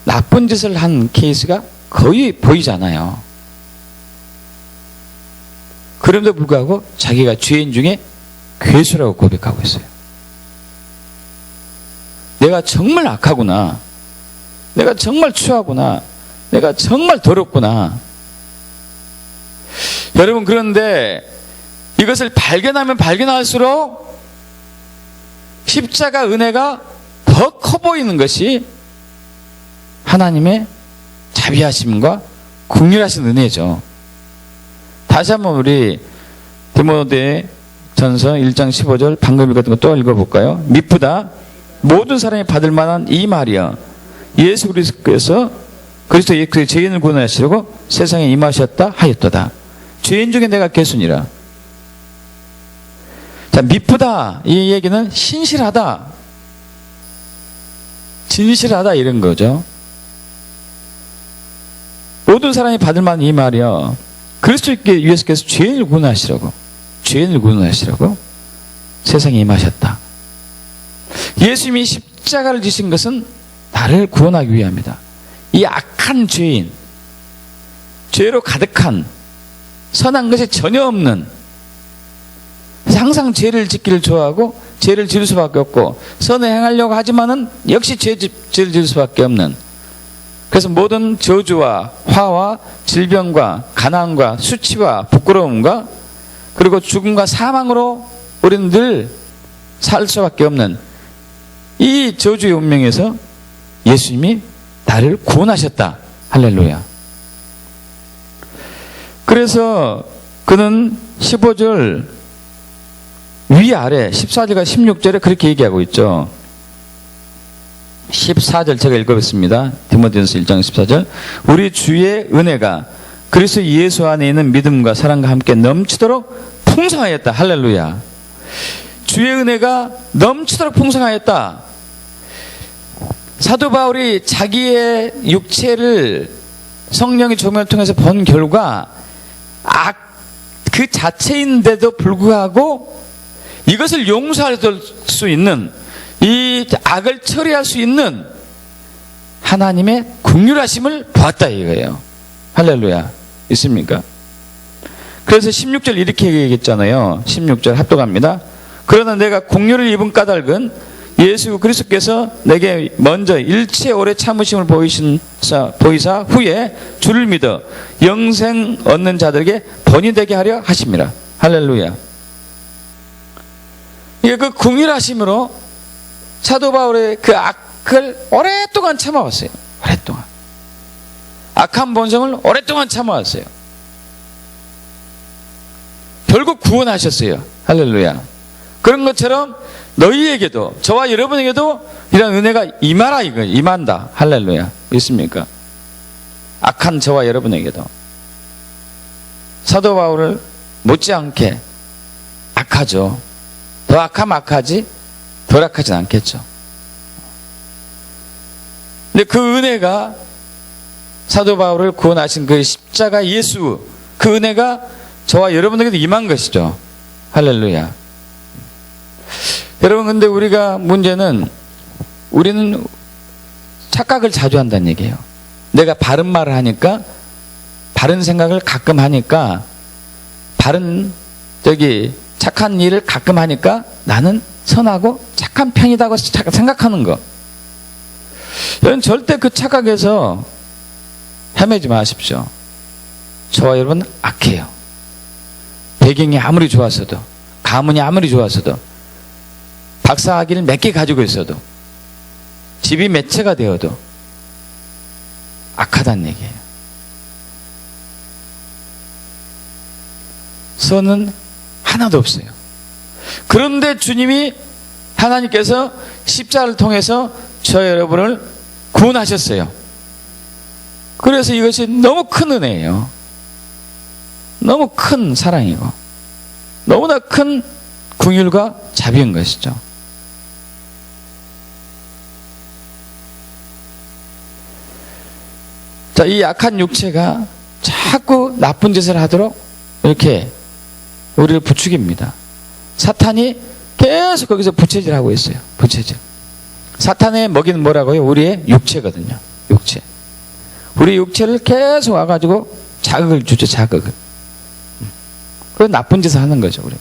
나쁜 짓을 한 케이스가 거의 보이지 않아요. 그럼에도 불구하고 자기가 죄인 중에 괴수라고 고백하고 있어요. 내가 정말 악하구나, 내가 정말 추하구나, 내가 정말 더럽구나. 여러분, 그런데 이것을 발견하면 발견할수록 십자가 은혜가 더 커 보이는 것이 하나님의 자비하심과 긍휼하신 은혜죠. 다시 한번 우리 디모데 전서 1장 15절 방금 읽었던 거 또 읽어볼까요? 미쁘다 모든 사람이 받을 만한 이 말이야, 예수 그리스도께서 그리스도 예수의 죄인을 구원하시려고 세상에 임하셨다 하였도다. 죄인 중에 내가 괴순이라. 자, 미쁘다 이 얘기는 신실하다, 진실하다 이런 거죠. 모든 사람이 받을 만한 이 말이야, 그리스도 예수께서 죄인을 구원하시려고 세상에 임하셨다. 예수님이 십자가를 지신 것은 나를 구원하기 위함이다. 이 악한 죄인, 죄로 가득한, 선한 것이 전혀 없는, 항상 죄를 짓기를 좋아하고 죄를 지을 수밖에 없고 선을 행하려고 하지만은 역시 죄를 지을 수밖에 없는, 그래서 모든 저주와 화와 질병과 가난과 수치와 부끄러움과 그리고 죽음과 사망으로 우리는 늘 살 수밖에 없는 이 저주의 운명에서 예수님이 나를 구원하셨다. 할렐루야. 그래서 그는 15절 위아래 14절과 16절에 그렇게 얘기하고 있죠. 14절 제가 읽어보겠습니다. 디모데전서 1장 14절. 우리 주의 은혜가 그리스도 예수 안에 있는 믿음과 사랑과 함께 넘치도록 풍성하였다. 할렐루야. 주의 은혜가 넘치도록 풍성하였다. 사도 바울이 자기의 육체를 성령의 조명을 통해서 본 결과 악 그 자체인데도 불구하고 이것을 용서할 수 있는, 이 악을 처리할 수 있는 하나님의 긍휼하심을 보았다 이거예요. 할렐루야. 있습니까? 그래서 16절 이렇게 얘기했잖아요. 16절 합독합니다. 그러나 내가 긍휼을 입은 까닭은 예수 그리스도께서 내게 먼저 일체 오래 참으심을 보이사 후에 주를 믿어 영생 얻는 자들에게 본이 되게 하려 하심이라. 할렐루야. 이게 그 긍휼하심으로 사도 바울의 그 악을 오랫동안 참아왔어요. 오랫동안. 악한 본성을 오랫동안 참아왔어요. 결국 구원하셨어요. 할렐루야. 그런 것처럼 너희에게도, 저와 여러분에게도 이런 은혜가 임하라 이거예요. 임한다. 할렐루야. 있습니까? 악한 저와 여러분에게도 사도 바울을 못지않게 악하죠. 더 악하면 악하지 덜 악하진 않겠죠. 근데 그 은혜가, 사도 바울을 구원하신 그 십자가 예수, 그 은혜가 저와 여러분에게도 임한 것이죠. 할렐루야. 여러분, 근데 문제는 우리는 착각을 자주 한다는 얘기예요. 내가 바른 말을 하니까, 바른 생각을 가끔 하니까, 착한 일을 가끔 하니까 나는 선하고 착한 편이라고 생각하는 거. 여러분, 절대 그 착각에서 헤매지 마십시오. 저와 여러분 악해요. 배경이 아무리 좋았어도, 가문이 아무리 좋았어도, 박사학위를 몇 개 가지고 있어도, 집이 몇 채가 되어도 악하다는 얘기예요. 선은 하나도 없어요. 그런데 주님이, 하나님께서 십자가를 통해서 저 여러분을 구원하셨어요. 그래서 이것이 너무 큰 은혜예요. 너무 큰 사랑이고 너무나 큰 긍휼과 자비인 것이죠. 자, 이 약한 육체가 자꾸 나쁜 짓을 하도록 이렇게 우리를 부추깁니다. 사탄이 계속 거기서 부채질하고 있어요. 부채질. 사탄의 먹이는 뭐라고요? 우리의 육체거든요. 육체. 우리 육체를 계속 와가지고 자극을 주죠. 자극을. 그 나쁜 짓을 하는 거죠. 우리가.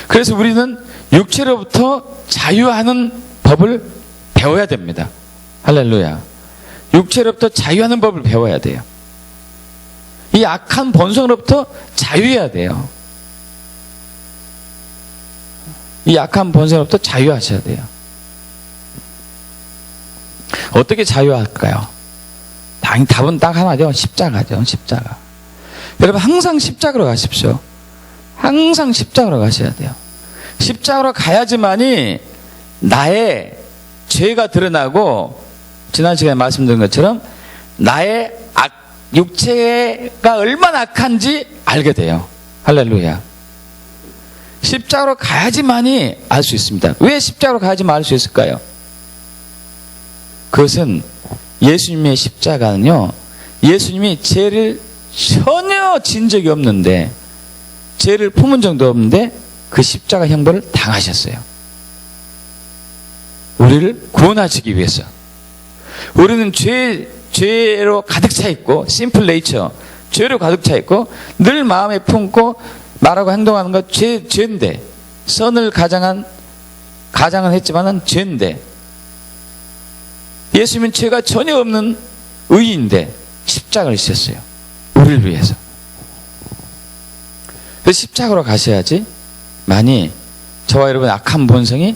그래서 우리는 육체로부터 자유하는 법을 배워야 됩니다. 할렐루야. 육체로부터 자유하는 법을 배워야 돼요. 이 악한 본성으로부터 자유해야 돼요. 이 악한 본성으로부터 자유하셔야 돼요. 어떻게 자유할까요? 당연히 답은 딱 하나죠. 십자가죠. 십자가. 여러분, 항상 십자가로 가십시오. 항상 십자가로 가셔야 돼요. 십자가로 가야지만이 나의 죄가 드러나고, 지난 시간에 말씀드린 것처럼 나의 육체가 얼마나 악한지 알게 돼요. 할렐루야. 십자가로 가야지만이 알 수 있습니다. 왜 십자가로 가야지만 알 수 있을까요? 그것은 예수님의 십자가는요, 예수님이 죄를 전혀 진 적이 없는데, 죄를 품은 적도 없는데 그 십자가 형벌을 당하셨어요. 우리를 구원하시기 위해서. 우리는 죄로 가득 차 있고, 심플 네이처, 죄로 가득 차 있고, 늘 마음에 품고 말하고 행동하는 것 죄인데, 선을 가장은 했지만은 죄인데, 예수님은 죄가 전혀 없는 의인데 십자가를 지셨어요. 우리를 위해서. 그 십자가로 가셔야지 많이 저와 여러분의 악한 본성이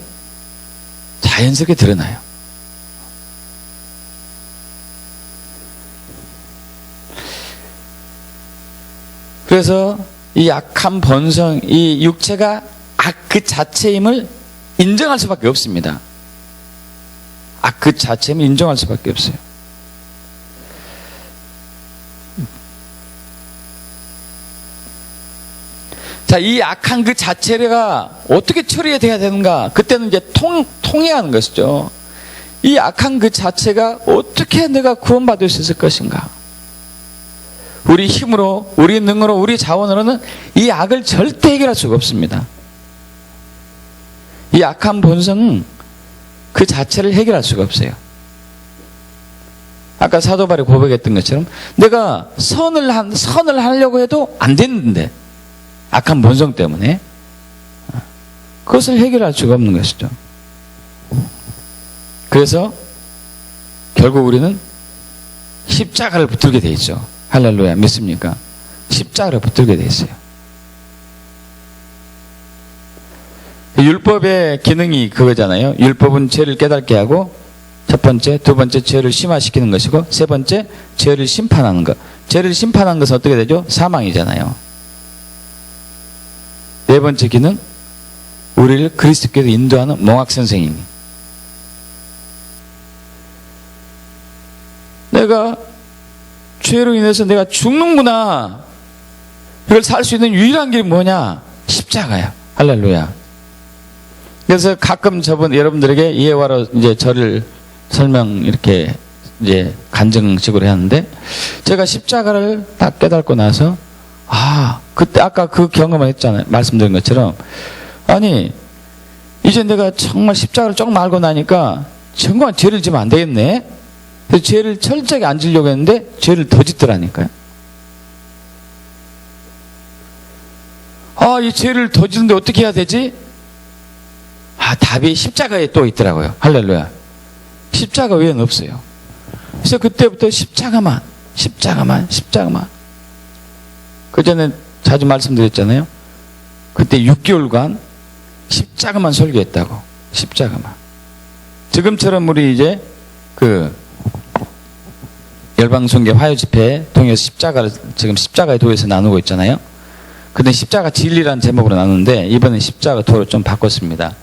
자연스럽게 드러나요. 그래서 이 악한 본성, 이 육체가 악 그 자체임을 인정할 수밖에 없습니다. 악 그 자체임을 인정할 수밖에 없어요. 자, 이 악한 그 자체가 어떻게 처리돼야 되는가? 그때는 이제 통해하는 것이죠. 이 악한 그 자체가 어떻게 내가 구원받을 수 있을 것인가? 우리 힘으로, 우리 능으로, 우리 자원으로는 이 악을 절대 해결할 수가 없습니다. 이 악한 본성은 그 자체를 해결할 수가 없어요. 아까 사도 바울이 고백했던 것처럼 내가 선을 하려고 해도 안 되는데 악한 본성 때문에 그것을 해결할 수가 없는 것이죠. 그래서 결국 우리는 십자가를 붙들게 돼 있죠. 할렐루야, 믿습니까? 십자가를 붙들게 돼 있어요. 율법의 기능이 그거잖아요. 율법은 죄를 깨닫게 하고, 첫 번째, 두 번째 죄를 심화시키는 것이고, 세 번째 죄를 심판하는 것. 죄를 심판하는 것은 어떻게 되죠? 사망이잖아요. 네 번째 기능, 우리를 그리스도께로 인도하는 몽학 선생님이. 내가 죄로 인해서 내가 죽는구나. 이걸 살 수 있는 유일한 길이 뭐냐? 십자가야. 할렐루야. 그래서 가끔 여러분들에게 예화로 이제 저를 설명 이렇게 이제 간증식으로 하는데, 제가 십자가를 딱 깨닫고 나서, 그때 아까 그 경험을 했잖아요. 말씀드린 것처럼. 아니, 이제 내가 정말 십자가를 조금 알고 나니까 정말 죄를 지면 안 되겠네. 그래서 죄를 철저하게 안 지려고 했는데 죄를 더 짓더라니까요. 이 죄를 더 짓는데 어떻게 해야 되지? 답이 십자가에 또 있더라고요. 할렐루야. 십자가 외에는 없어요. 그래서 그때부터 십자가만. 그 전에 자주 말씀드렸잖아요. 그때 6개월간 십자가만 설교했다고. 십자가만. 지금처럼 우리 이제 열방송계 화요집회 통해서 십자가를 지금 십자가의 도에서 나누고 있잖아요. 근데 십자가 진리라는 제목으로 나누는데 이번엔 십자가 도로 좀 바꿨습니다.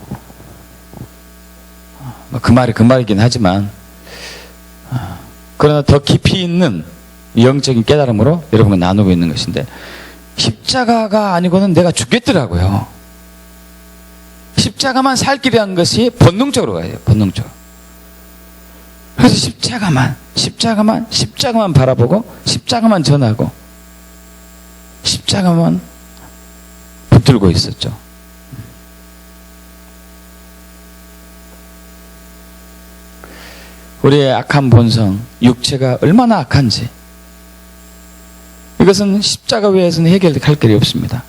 그 말이 그 말이긴 하지만, 그러나 더 깊이 있는 영적인 깨달음으로 여러분과 나누고 있는 것인데, 십자가가 아니고는 내가 죽겠더라고요. 십자가만 살 길이라는 것이 본능적으로 가요. 본능적으로. 그래서 십자가만 바라보고, 십자가만 전하고, 십자가만 붙들고 있었죠. 우리의 악한 본성, 육체가 얼마나 악한지, 이것은 십자가 외에서는 해결할 길이 없습니다.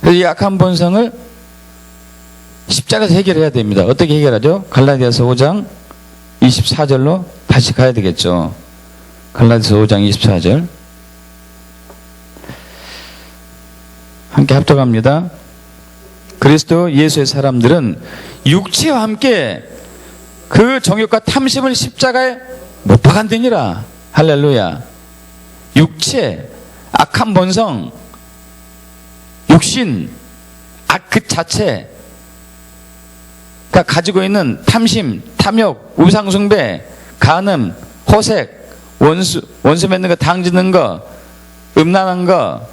그래서 이 악한 본성을 십자가에서 해결해야 됩니다. 어떻게 해결하죠? 갈라디아서 5장 24절로 다시 가야 되겠죠. 갈라디아서 5장 24절 함께 합독합니다. 그리스도 예수의 사람들은 육체와 함께 그 정욕과 탐심을 십자가에 못 박았느니라. 할렐루야. 육체, 악한 본성, 육신, 악 그 자체가 가지고 있는 탐심, 탐욕, 우상숭배, 간음, 호색, 원수 맺는 거, 당 짓는 거, 음란한 거,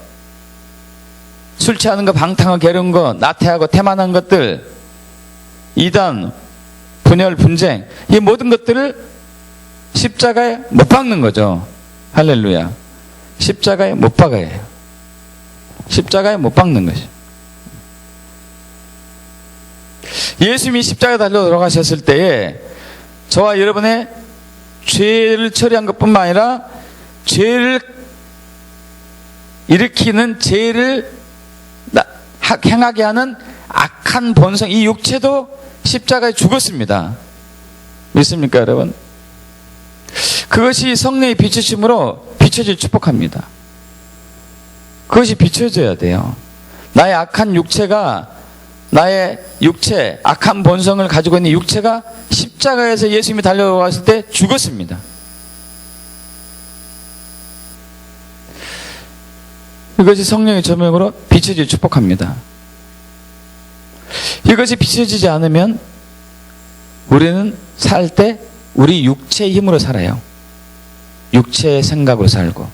술 취하는 거, 방탕하고 게으른 거, 나태하고 태만한 것들, 이단, 분열, 분쟁, 이 모든 것들을 십자가에 못 박는 거죠. 할렐루야. 십자가에 못 박아야 해요. 십자가에 못 박는 것이. 예수님이 십자가에 달려 돌아가셨을 때에 저와 여러분의 죄를 처리한 것뿐만 아니라 죄를 일으키는, 죄를 행하게 하는 악한 본성, 이 육체도 십자가에 죽었습니다. 믿습니까, 여러분? 그것이 성령의 비추심으로 비춰질 축복합니다. 그것이 비춰져야 돼요. 나의 악한 육체가, 나의 육체, 악한 본성을 가지고 있는 육체가 십자가에서 예수님이 달려왔을 때 죽었습니다. 이것이 성령의 조명으로 비춰질 축복합니다. 이것이 비춰지지 않으면 우리는 살 때 우리 육체의 힘으로 살아요. 육체의 생각으로 살고,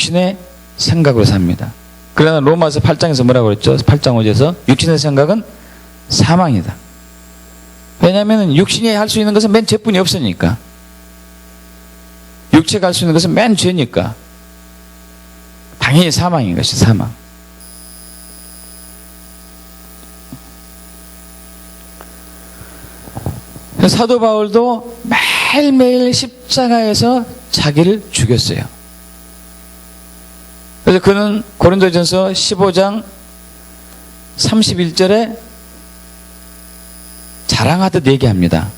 육신의 생각으로 삽니다. 그러나 로마서 8장에서 뭐라고 그랬죠? 8장 5절에서 육신의 생각은 사망이다. 왜냐하면 육신이 할 수 있는 것은 맨 죄뿐이 없으니까. 육체가 할 수 있는 것은 맨 죄니까. 당연히 사망인 것이 사망. 사도 바울도 매일매일 십자가에서 자기를 죽였어요. 그래서 그는 고린도전서 15장 31절에 자랑하듯 얘기합니다.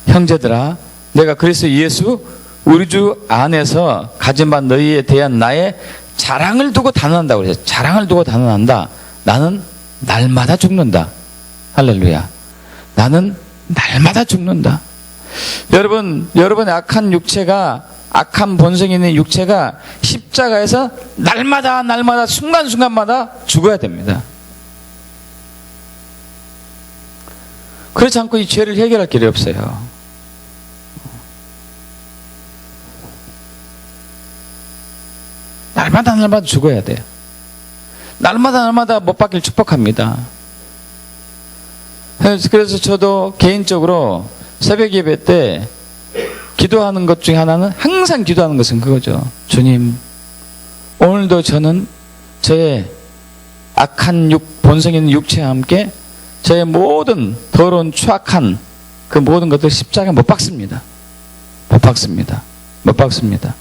형제들아, 내가 그리스도 예수 우리 주 안에서 가진 바 너희에 대한 나의 자랑을 두고 단언한다고 그랬어요. 자랑을 두고 단언한다. 나는 날마다 죽는다. 할렐루야. 나는 날마다 죽는다. 여러분의 악한 육체가, 악한 본성이 있는 육체가 십자가에서 날마다 순간순간마다 죽어야 됩니다. 그렇지 않고 이 죄를 해결할 길이 없어요. 날마다 죽어야 돼요. 날마다 못 받길 축복합니다. 그래서 저도 개인적으로 새벽 예배 때 기도하는 것 중에 하나는, 항상 기도하는 것은 그거죠. 주님, 오늘도 저는 저의 악한 본성 있는 육체와 함께 저의 모든 더러운 추악한 그 모든 것들 십자가에 못 박습니다. 못 박습니다. 못 박습니다.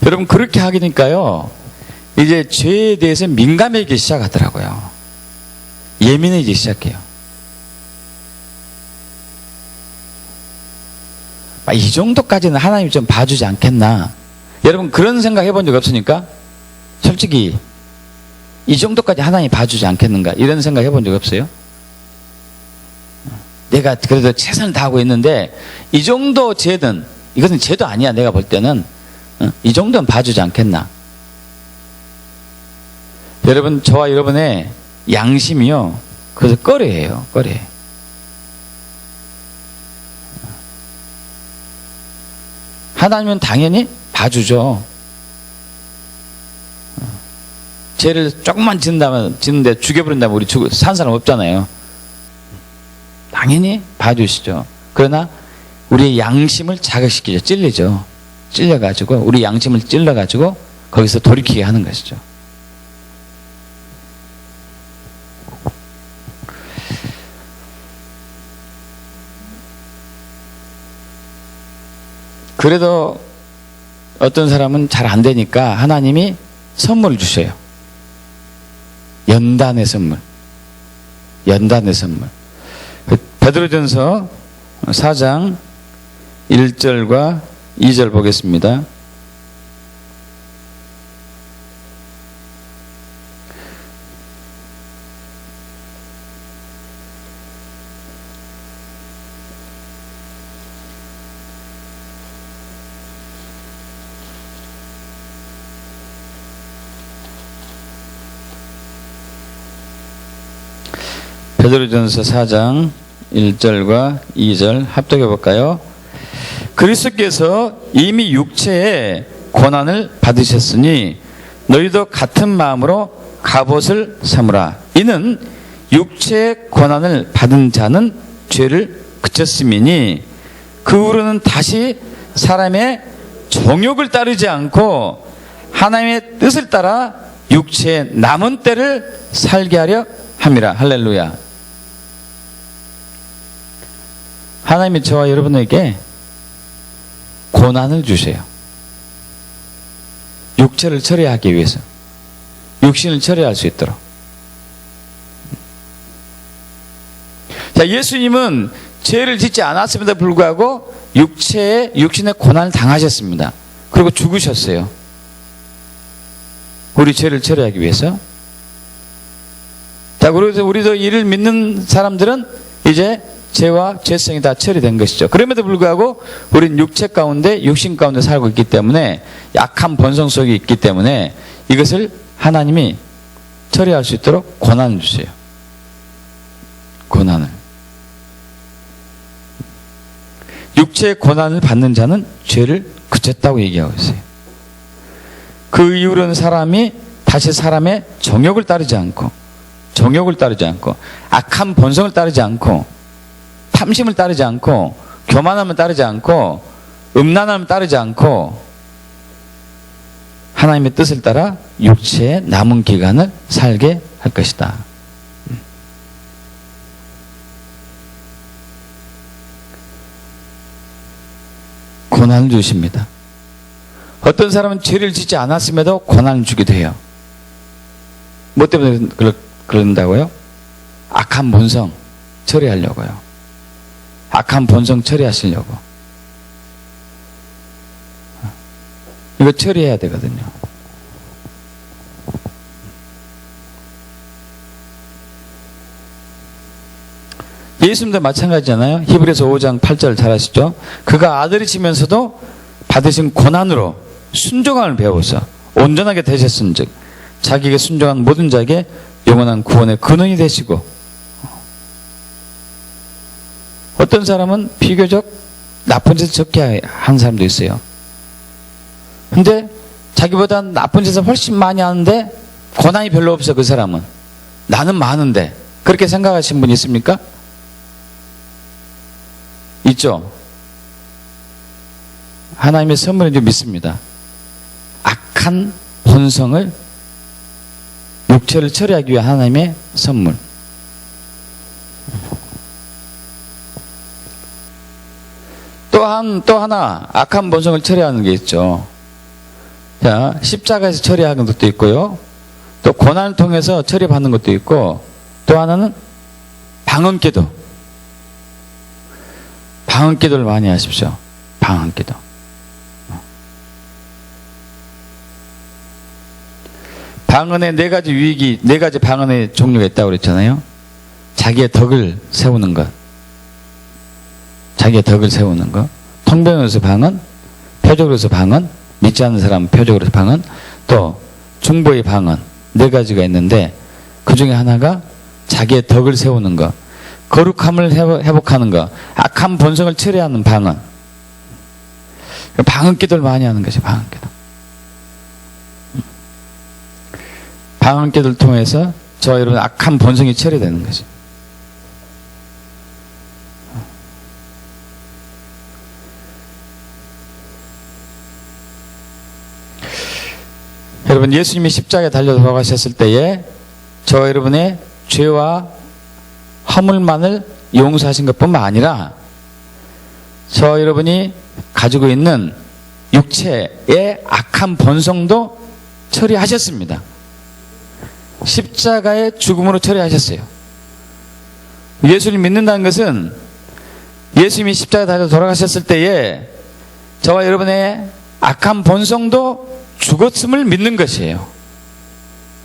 여러분, 그렇게 하니까요, 이제 죄에 대해서 민감해지기 시작하더라고요. 예민해지기 시작해요. 이 정도까지는 하나님이 좀 봐주지 않겠나. 여러분, 그런 생각 해본 적 없으니까? 솔직히 이 정도까지 하나님이 봐주지 않겠는가, 이런 생각 해본 적 없어요? 내가 그래도 최선을 다하고 있는데 이 정도 죄든, 이것은 죄도 아니야, 내가 볼 때는. 이 정도는 봐주지 않겠나. 여러분, 저와 여러분의 양심이요, 그래서 꺼려해요. 꺼려해. 하나님은 당연히 봐주죠. 죄를 조금만 짓는데 죽여버린다면 우리 산 사람 없잖아요. 당연히 봐주시죠. 그러나 우리의 양심을 자극시키죠. 찔리죠. 찔려가지고, 우리 양심을 찔러가지고 거기서 돌이키게 하는 것이죠. 그래도 어떤 사람은 잘 안 되니까 하나님이 선물을 주셔요. 연단의 선물. 연단의 선물. 베드로전서 4장 1절과 2절 보겠습니다. 베드로전서 4장 1절과 2절 합독해 볼까요? 그리스도께서 이미 육체의 고난을 받으셨으니 너희도 같은 마음으로 갑옷을 삼으라. 이는 육체의 고난을 받은 자는 죄를 그쳤음이니 그 후로는 다시 사람의 정욕을 따르지 않고 하나님의 뜻을 따라 육체의 남은 때를 살게 하려 함이라. 할렐루야. 하나님이 저와 여러분에게 고난을 주세요. 육체를 처리하기 위해서, 육신을 처리할 수 있도록. 자, 예수님은 죄를 짓지 않았음에도 불구하고 육신의 고난을 당하셨습니다. 그리고 죽으셨어요. 우리 죄를 처리하기 위해서. 자, 그래서 우리도 이를 믿는 사람들은 이제 죄와 죄성이 다 처리된 것이죠. 그럼에도 불구하고 우리는 육체 가운데, 육신 가운데 살고 있기 때문에, 약한 본성 속에 있기 때문에 이것을 하나님이 처리할 수 있도록 고난을 주세요. 고난을. 육체의 고난을 받는 자는 죄를 그쳤다고 얘기하고 있어요. 그 이후로는 사람이 다시 사람의 정욕을 따르지 않고 악한 본성을 따르지 않고 탐심을 따르지 않고 교만함을 따르지 않고 음란함을 따르지 않고 하나님의 뜻을 따라 육체의 남은 기간을 살게 할 것이다. 고난을 주십니다. 어떤 사람은 죄를 짓지 않았음에도 고난을 주기도 해요. 뭐 때문에 그런다고요? 악한 본성 처리하려고요. 악한 본성 처리하시려고. 이거 처리해야 되거든요. 예수님도 마찬가지잖아요. 히브리서 5장 8절 잘 아시죠? 그가 아들이시면서도 받으신 고난으로 순종함을 배워서 온전하게 되셨은즉 자기에게 순종한 모든 자에게 영원한 구원의 근원이 되시고, 어떤 사람은 비교적 나쁜 짓을 적게 한 사람도 있어요. 근데 자기보다 나쁜 짓을 훨씬 많이 하는데 고난이 별로 없어. 그 사람은 나는 많은데. 그렇게 생각하신 분 있습니까? 있죠. 하나님의 선물인 줄 믿습니다. 악한 본성을, 육체를 처리하기 위한 하나님의 선물. 또 하나 악한 본성을 처리하는 게 있죠. 자, 십자가에서 처리하는 것도 있고요. 또 고난을 통해서 처리받는 것도 있고, 또 하나는 방언기도. 방언기도를 많이 하십시오. 방언기도. 방언에 네 가지 방언의 종류가 있다고 그랬잖아요. 자기의 덕을 세우는 것. 자기의 덕을 세우는 것. 통병으로서 방언, 표적으로서 방언, 믿지 않는 사람 표적으로서 방언, 또 중보의 방언. 네 가지가 있는데 그 중에 하나가 자기의 덕을 세우는 것, 거룩함을 회복하는 것, 악한 본성을 처리하는 방언. 방언기도를 많이 하는 것이 방언기도. 방언기도를 통해서 저와 여러분 악한 본성이 처리되는 거죠. 여러분, 예수님이 십자가에 달려 돌아가셨을 때에 저와 여러분의 죄와 허물만을 용서하신 것뿐만 아니라 저와 여러분이 가지고 있는 육체의 악한 본성도 처리하셨습니다. 십자가의 죽음으로 처리하셨어요. 예수님 믿는다는 것은 예수님이 십자가에 달려 돌아가셨을 때에 저와 여러분의 악한 본성도 죽었음을 믿는 것이에요.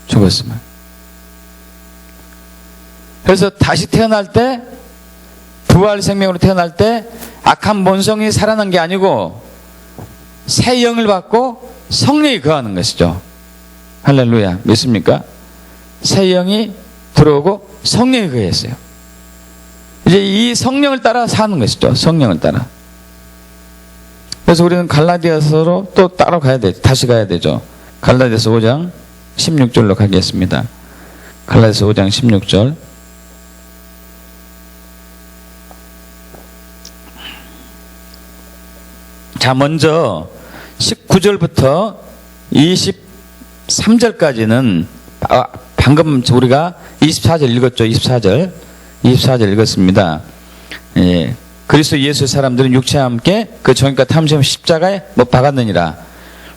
죽었음을. 그래서 다시 태어날 때, 부활 생명으로 태어날 때 악한 본성이 살아난 게 아니고 새 영을 받고 성령이 거하는 것이죠. 할렐루야. 믿습니까? 새 영이 들어오고 성령이 거했어요. 이제 이 성령을 따라 사는 것이죠. 성령을 따라. 그래서 우리는 갈라디아서로 또 따로 가야 돼. 다시 가야 되죠. 갈라디아서 5장 16절로 가겠습니다. 갈라디아서 5장 16절. 자, 먼저 19절부터 23절까지는 방금 우리가 24절 읽었죠. 24절 읽었습니다. 예. 그리스도 예수 사람들은 육체와 함께 그 정욕과 탐심을 십자가에 못 박았느니라.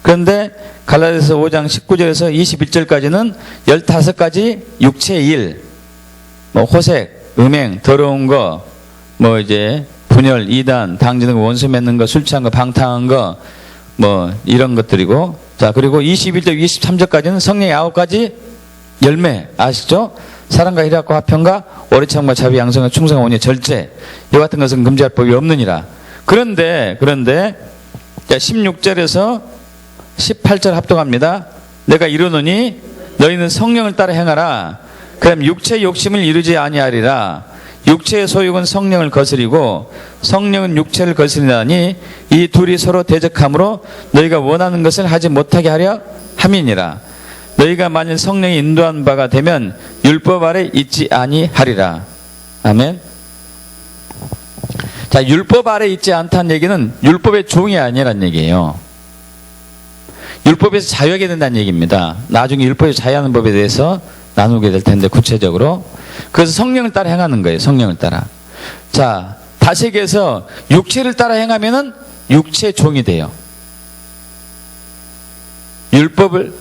그런데 갈라디아서 5장 19절에서 21절까지는 15가지 육체의 일, 뭐 호색, 음행, 더러운 거, 뭐 이제 분열, 이단, 당지는 거, 원수 맺는 거, 술 취한 거, 방탕한 거, 뭐 이런 것들이고, 자, 그리고 21절, 23절까지는 성령의 9가지 열매 아시죠? 사랑과 희락과 화평과 오래참과 자비, 양성과 충성과 온유, 절제, 이 같은 것은 금지할 법이 없느니라. 그런데 자, 16절에서 18절 합독합니다. 내가 이르노니 너희는 성령을 따라 행하라. 그럼 육체의 욕심을 이루지 아니하리라. 육체의 소욕은 성령을 거스리고 성령은 육체를 거스리나니 이 둘이 서로 대적함으로 너희가 원하는 것을 하지 못하게 하려 함이니라. 너희가 만일 성령이 인도한 바가 되면 율법 아래 있지 아니하리라. 아멘. 자, 율법 아래 있지 않다는 얘기는 율법의 종이 아니라는 얘기예요. 율법에서 자유하게 된다는 얘기입니다. 나중에 율법에서 자유하는 법에 대해서 나누게 될 텐데, 구체적으로. 그래서 성령을 따라 행하는 거예요. 성령을 따라. 자, 다시 얘기해서 육체를 따라 행하면은 육체의 종이 돼요. 율법의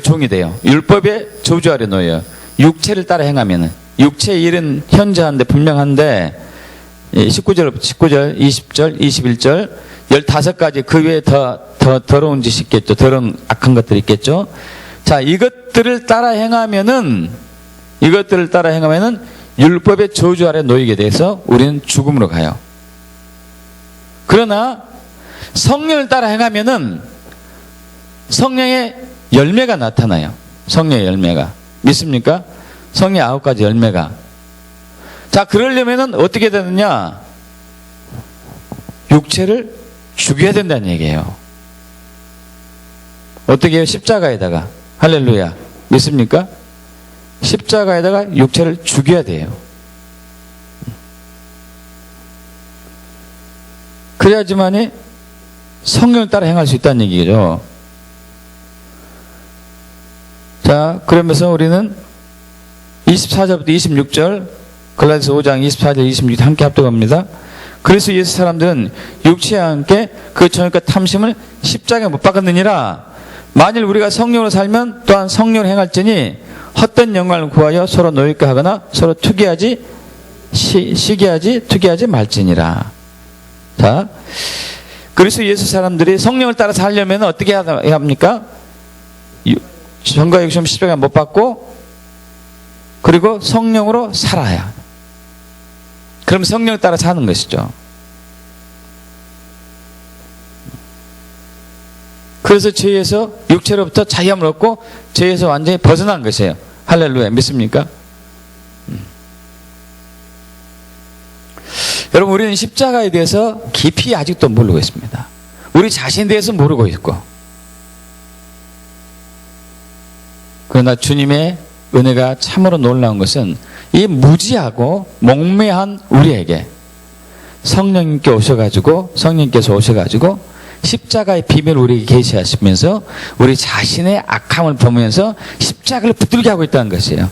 종이 돼요. 율법의 저주 아래 놓여요. 육체를 따라 행하면은. 육체의 일은 현저한데, 분명한데, 19절, 20절, 21절, 15가지 그 외에 더 더러운 짓이 있겠죠. 더러운 악한 것들이 있겠죠. 자, 이것들을 따라 행하면은 율법의 저주 아래 놓이게 돼서 우리는 죽음으로 가요. 그러나 성령을 따라 행하면은 성령의 열매가 나타나요. 성령의 열매가. 믿습니까? 성령의 9가지 열매가. 자, 그러려면은 어떻게 되느냐? 육체를 죽여야 된다는 얘기예요. 어떻게 해요? 십자가에다가. 할렐루야. 믿습니까? 십자가에다가 육체를 죽여야 돼요. 그래야지만이 성령을 따라 행할 수 있다는 얘기죠. 자, 그러면서 우리는 24절부터 26절, 갈라디아서 5장 24절 26절 함께 합독합니다. 그래서 예수 사람들은 육체와 함께 그 정욕과 탐심을 십자가에 못 박았느니라. 만일 우리가 성령으로 살면 또한 성령을 행할지니 헛된 영광을 구하여 서로 노엽게 하거나 서로 시기하지 투기하지 말지니라. 자, 그래서 예수 사람들이 성령을 따라 살려면 어떻게 해야 합니까? 정과 욕심 십자가 못 받고, 그리고 성령으로 살아야. 그럼 성령을 따라 사는 것이죠. 그래서 죄에서, 육체로부터 자유함을 얻고 죄에서 완전히 벗어난 것이에요. 할렐루야. 믿습니까? 여러분, 우리는 십자가에 대해서 깊이 아직도 모르고 있습니다. 우리 자신에 대해서 모르고 있고. 그러나 주님의 은혜가 참으로 놀라운 것은 이 무지하고 몽매한 우리에게 성령님께서 오셔가지고 십자가의 비밀을 우리에게 계시하시면서 우리 자신의 악함을 보면서 십자가를 붙들게 하고 있다는 것이에요.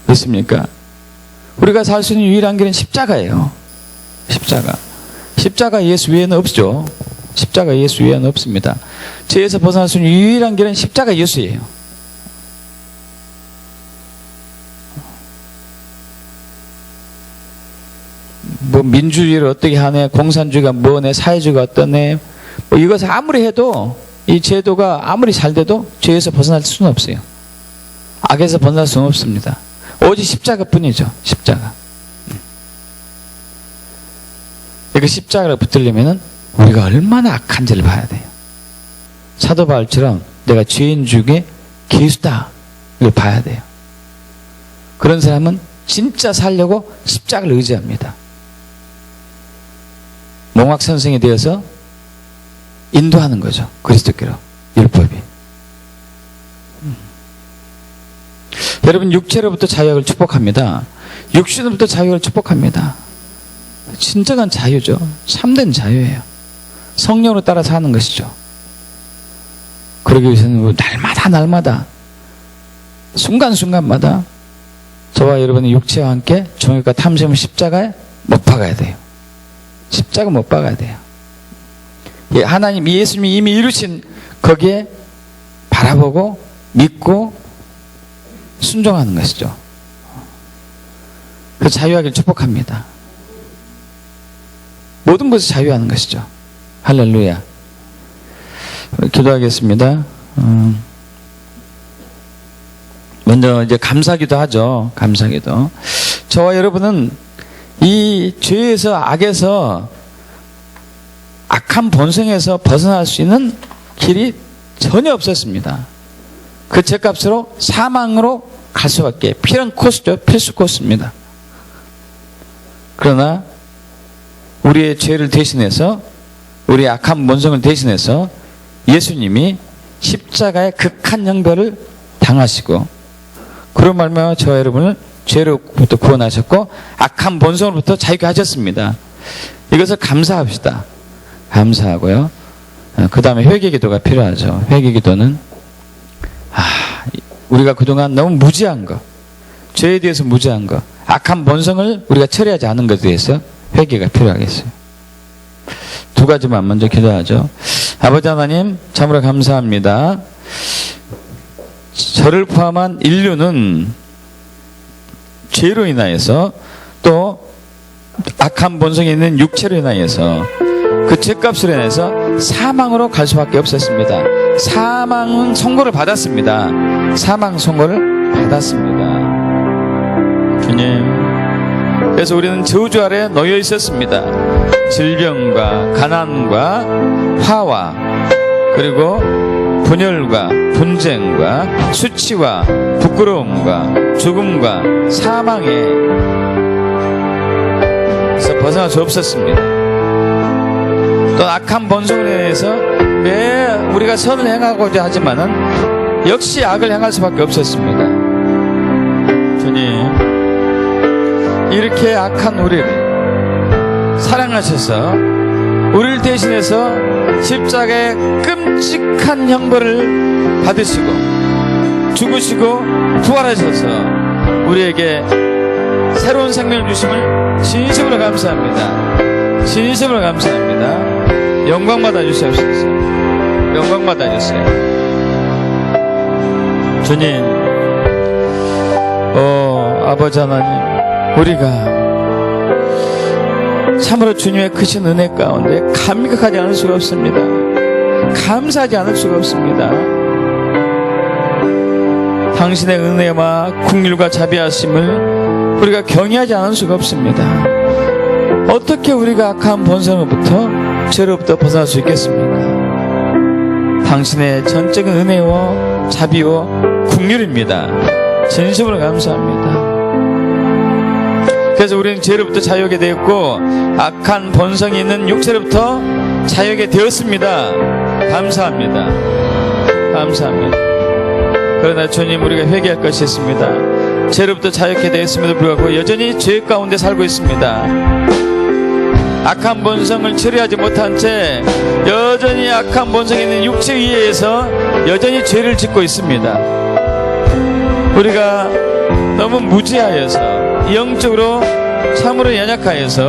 믿습니까? 우리가 살 수 있는 유일한 길은 십자가예요. 십자가 예수 외에는 없죠. 십자가 예수 외에는 없습니다. 죄에서 벗어날 수 있는 유일한 길은 십자가 예수예요. 뭐 민주주의를 어떻게 하네, 공산주의가 뭐네, 사회주의가 어떠네, 뭐 이것을 아무리 해도, 이 제도가 아무리 잘 돼도 죄에서 벗어날 수는 없어요. 악에서 벗어날 수는 없습니다. 오직 십자가뿐이죠. 십자가. 그 십자가를 붙들려면은 우리가 얼마나 악한지를 봐야 돼요. 사도 바울처럼 내가 죄인 중에 괴수다, 이걸 봐야 돼요. 그런 사람은 진짜 살려고 십자가를 의지합니다. 몽학 선생이 되어서 인도하는 거죠. 그리스도께로, 율법이. 여러분, 육체로부터 자유를 축복합니다. 육신으로부터 자유를 축복합니다. 진정한 자유죠. 참된 자유예요. 성령으로 따라 사는 것이죠. 그러기 위해서는 날마다 순간순간마다 저와 여러분의 육체와 함께 정욕과 탐심을 십자가에 못 박아야 돼요. 십자가 못 박아야 돼요. 하나님, 예수님이 이미 이루신 거기에 바라보고 믿고 순종하는 것이죠. 그 자유하기를 축복합니다. 모든 것을 자유하는 것이죠. 할렐루야. 기도하겠습니다. 먼저 이제 감사기도 하죠. 감사기도. 저와 여러분은 이 죄에서, 악에서, 악한 본성에서 벗어날 수 있는 길이 전혀 없었습니다. 그 죄값으로 사망으로 갈 수밖에, 필연 코스죠. 필수 코스입니다. 그러나 우리의 죄를 대신해서, 우리의 악한 본성을 대신해서 예수님이 십자가의 극한 형벌을 당하시고, 그로 말미암아 저와 여러분을 죄로부터 구원하셨고 악한 본성으로부터 자유케 하셨습니다. 이것을 감사합시다. 감사하고요. 그 다음에 회개기도가 필요하죠. 회개기도는 우리가 그동안 너무 무지한 것, 죄에 대해서 무지한 것, 악한 본성을 우리가 처리하지 않은 것에 대해서 회개가 필요하겠어요. 두 가지만 먼저 기도하죠. 아버지 하나님, 참으로 감사합니다. 저를 포함한 인류는 죄로 인하여서, 또 악한 본성이 있는 육체로 인하여서, 그 죄값으로 인해서 사망으로 갈 수밖에 없었습니다. 사망 선고를 받았습니다. 사망 선고를 받았습니다. 주님, 그래서 우리는 저주 아래 놓여 있었습니다. 질병과 가난과 화와, 그리고 분열과 분쟁과 수치와 부끄러움과 죽음과 사망에서 벗어날 수 없었습니다. 또 악한 본성에 의해서 매 우리가 선을 행하고자 하지만은 역시 악을 행할 수밖에 없었습니다. 주님, 이렇게 악한 우리를 사랑하셔서 우리를 대신해서 십자가의 끔찍한 형벌을 받으시고 죽으시고 부활하셔서 우리에게 새로운 생명을 주심을 진심으로 감사합니다. 진심으로 감사합니다. 영광 받아 주시옵소서. 영광 받아 주세요. 주님, 아버지 하나님, 우리가 참으로 주님의 크신 은혜 가운데 감격하지 않을 수가 없습니다. 감사하지 않을 수가 없습니다. 당신의 은혜와 긍휼과 자비하심을 우리가 경외하지 않을 수가 없습니다. 어떻게 우리가 악한 본성으로부터, 죄로부터 벗어날 수 있겠습니까? 당신의 전적인 은혜와 자비와 긍휼입니다. 진심으로 감사합니다. 그래서 우리는 죄로부터 자유하게 되었고 악한 본성이 있는 육체로부터 자유하게 되었습니다. 감사합니다. 감사합니다. 그러나 주님, 우리가 회개할 것이 있습니다. 죄로부터 자유하게 되었음에도 불구하고 여전히 죄 가운데 살고 있습니다. 악한 본성을 처리하지 못한 채 여전히 악한 본성이 있는 육체에 의해서 여전히 죄를 짓고 있습니다. 우리가 너무 무지하여서, 영적으로 참으로 연약하여서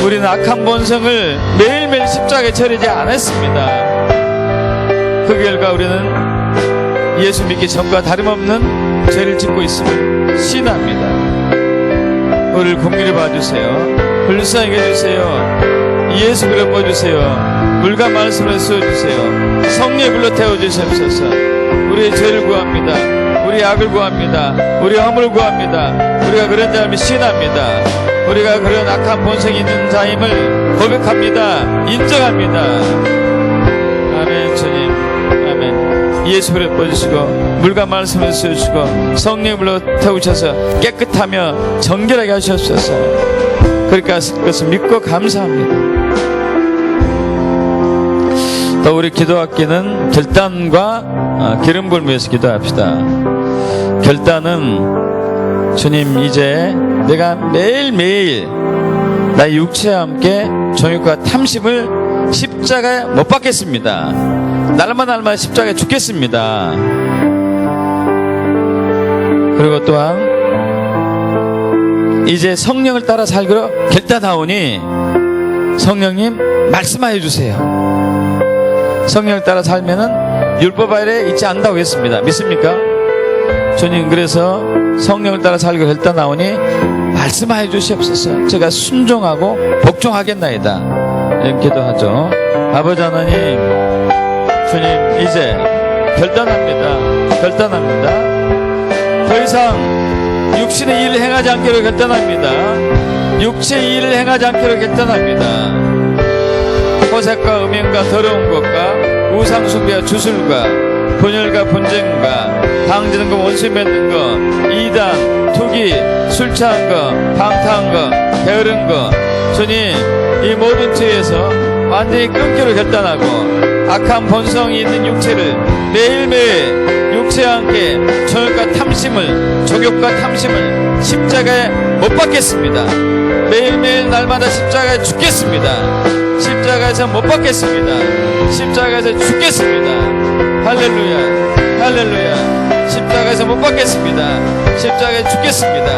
우리는 악한 본성을 매일매일 십자가에 처리하지 않았습니다. 그 결과 우리는 예수 믿기 전과 다름없는 죄를 짓고 있음을 시인합니다. 우리를 긍휼히 봐주세요. 불쌍하게 해주세요. 예수 그려 부어주세요. 물과 말씀을 쏘주세요. 성령의 불로 태워주시옵소서. 우리의 죄를 구합니다. 우리의 악을 구합니다. 우리의 허물을 구합니다. 우리가 그런 자임을 시인합니다. 우리가 그런 악한 본성이 있는 자임을 고백합니다. 인정합니다. 아멘. 주님, 아멘. 예수 그려 부어주시고 물과 말씀을 쏘주시고 성령의 불로 태우셔서 깨끗하며 정결하게 하시옵소서. 그러니까 그것을 믿고 감사합니다. 또 우리 기도학기는 결단과 기름 부음을 위해서 기도합시다. 결단은, 주님, 이제 내가 매일매일 나의 육체와 함께 정욕과 탐심을 십자가에 못 박겠습니다. 날마다 십자가에 죽겠습니다. 그리고 또한 이제 성령을 따라 살기로 결단하오니 성령님 말씀하여 주세요. 성령을 따라 살면은 율법 아래 있지 않는다고 했습니다. 믿습니까? 주님, 그래서 성령을 따라 살기로 결단하오니 말씀하여 주시옵소서. 제가 순종하고 복종하겠나이다. 이런 기도하죠. 아버지 하나님, 주님, 이제 결단합니다. 결단합니다. 더 이상 육신의 일을 행하지 않기로 결단합니다. 육체의 일을 행하지 않기로 결단합니다. 호색과 음행과 더러운 것과 우상숭배와 주술과 분열과 분쟁과 방지는 거, 원수 맺는 거, 이단, 투기, 술 취한 거, 방탕한 거, 게으른 거, 주님 이 모든 죄에서 완전히 끊기로 결단하고 악한 본성이 있는 육체를 매일매일 육체와 함께 정욕과 탐심을, 족욕과 탐심을 십자가에 못 박겠습니다. 매일매일 날마다 십자가에 죽겠습니다. 십자가에서 못 박겠습니다. 십자가에서 죽겠습니다. 할렐루야, 할렐루야. 십자가에서 못 박겠습니다. 십자가에 죽겠습니다.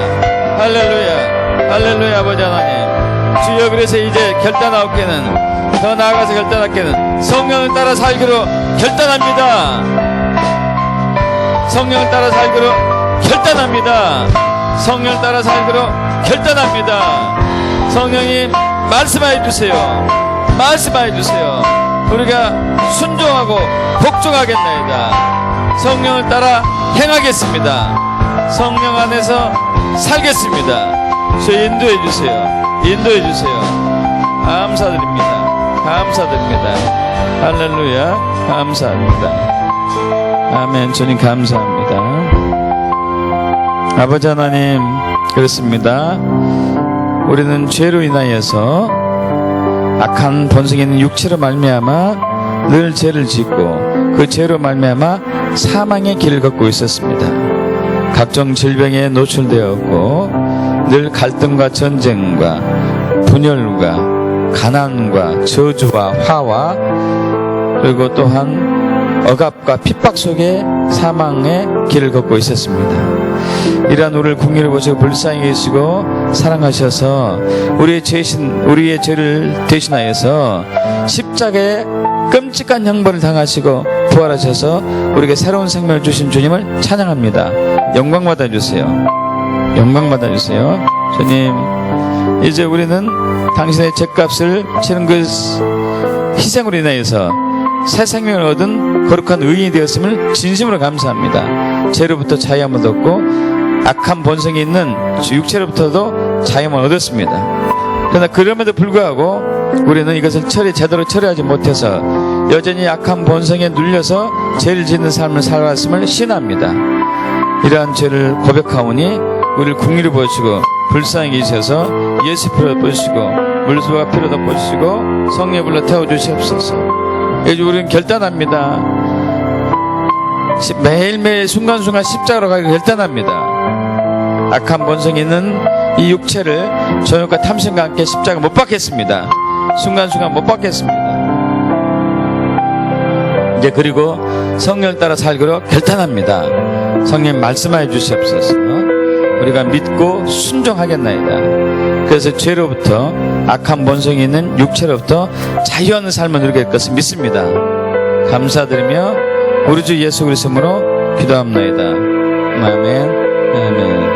할렐루야, 할렐루야. 아버지 하나님, 주여, 그래서 이제 결단하옵게는, 더 나아가서 결단하옵게는 성령을 따라 살기로 결단합니다. 성령을 따라 살기로 결단합니다. 성령을 따라 살기로 결단합니다. 성령님 말씀하여 주세요. 말씀하여 주세요. 우리가 순종하고 복종하겠나이다. 성령을 따라 행하겠습니다. 성령 안에서 살겠습니다. 저 인도해 주세요. 인도해 주세요. 감사드립니다. 감사드립니다. 할렐루야. 감사합니다. 아멘. 주님 감사합니다. 아버지 하나님, 그렇습니다. 우리는 죄로 인하여서 악한 본성이 있는 육체로 말미암아 늘 죄를 짓고 그 죄로 말미암아 사망의 길을 걷고 있었습니다. 각종 질병에 노출되었고 늘 갈등과 전쟁과 분열과 가난과 저주와 화와 그리고 또한 억압과 핍박 속에 사망의 길을 걷고 있었습니다. 이러한 우리를 궁리를 보시고 불쌍히 계시고 사랑하셔서 우리의 죄를 대신하여서 십자가에 끔찍한 형벌을 당하시고 부활하셔서 우리에게 새로운 생명을 주신 주님을 찬양합니다. 영광 받아주세요. 영광 받아주세요. 주님, 이제 우리는 당신의 죄값을 치는 그 희생으로 인하여서 새 생명을 얻은 거룩한 의인이 되었음을 진심으로 감사합니다. 죄로부터 자유함을 얻고 악한 본성이 있는 육체로부터도 자유함을 얻었습니다. 그러나 그럼에도 불구하고 우리는 이것을 제대로 처리하지 못해서 여전히 악한 본성에 눌려서 죄를 짓는 삶을 살아왔음을 신합니다. 이러한 죄를 고백하오니 우리를 궁리를 보시고 불쌍히 계셔서 예수 피로 보시고 물수와 피로 덮으시고 성령 불러 태워주시옵소서. 이제 우리는 결단합니다. 매일매일 순간순간 십자가로 가기로 결단합니다. 악한 본성이 있는 이 육체를 정욕과 탐심과 함께 십자가 못 박겠습니다. 순간순간 못 박겠습니다. 이제 그리고 성령을 따라 살기로 결단합니다. 성령 말씀하여 주시옵소서. 우리가 믿고 순종하겠나이다. 그래서 죄로부터 악한 본성이 있는 육체로부터 자유하는 삶을 누리게 될 것을 믿습니다. 감사드리며 우리 주 예수 그리스도로 기도합나이다. 아멘. 아멘.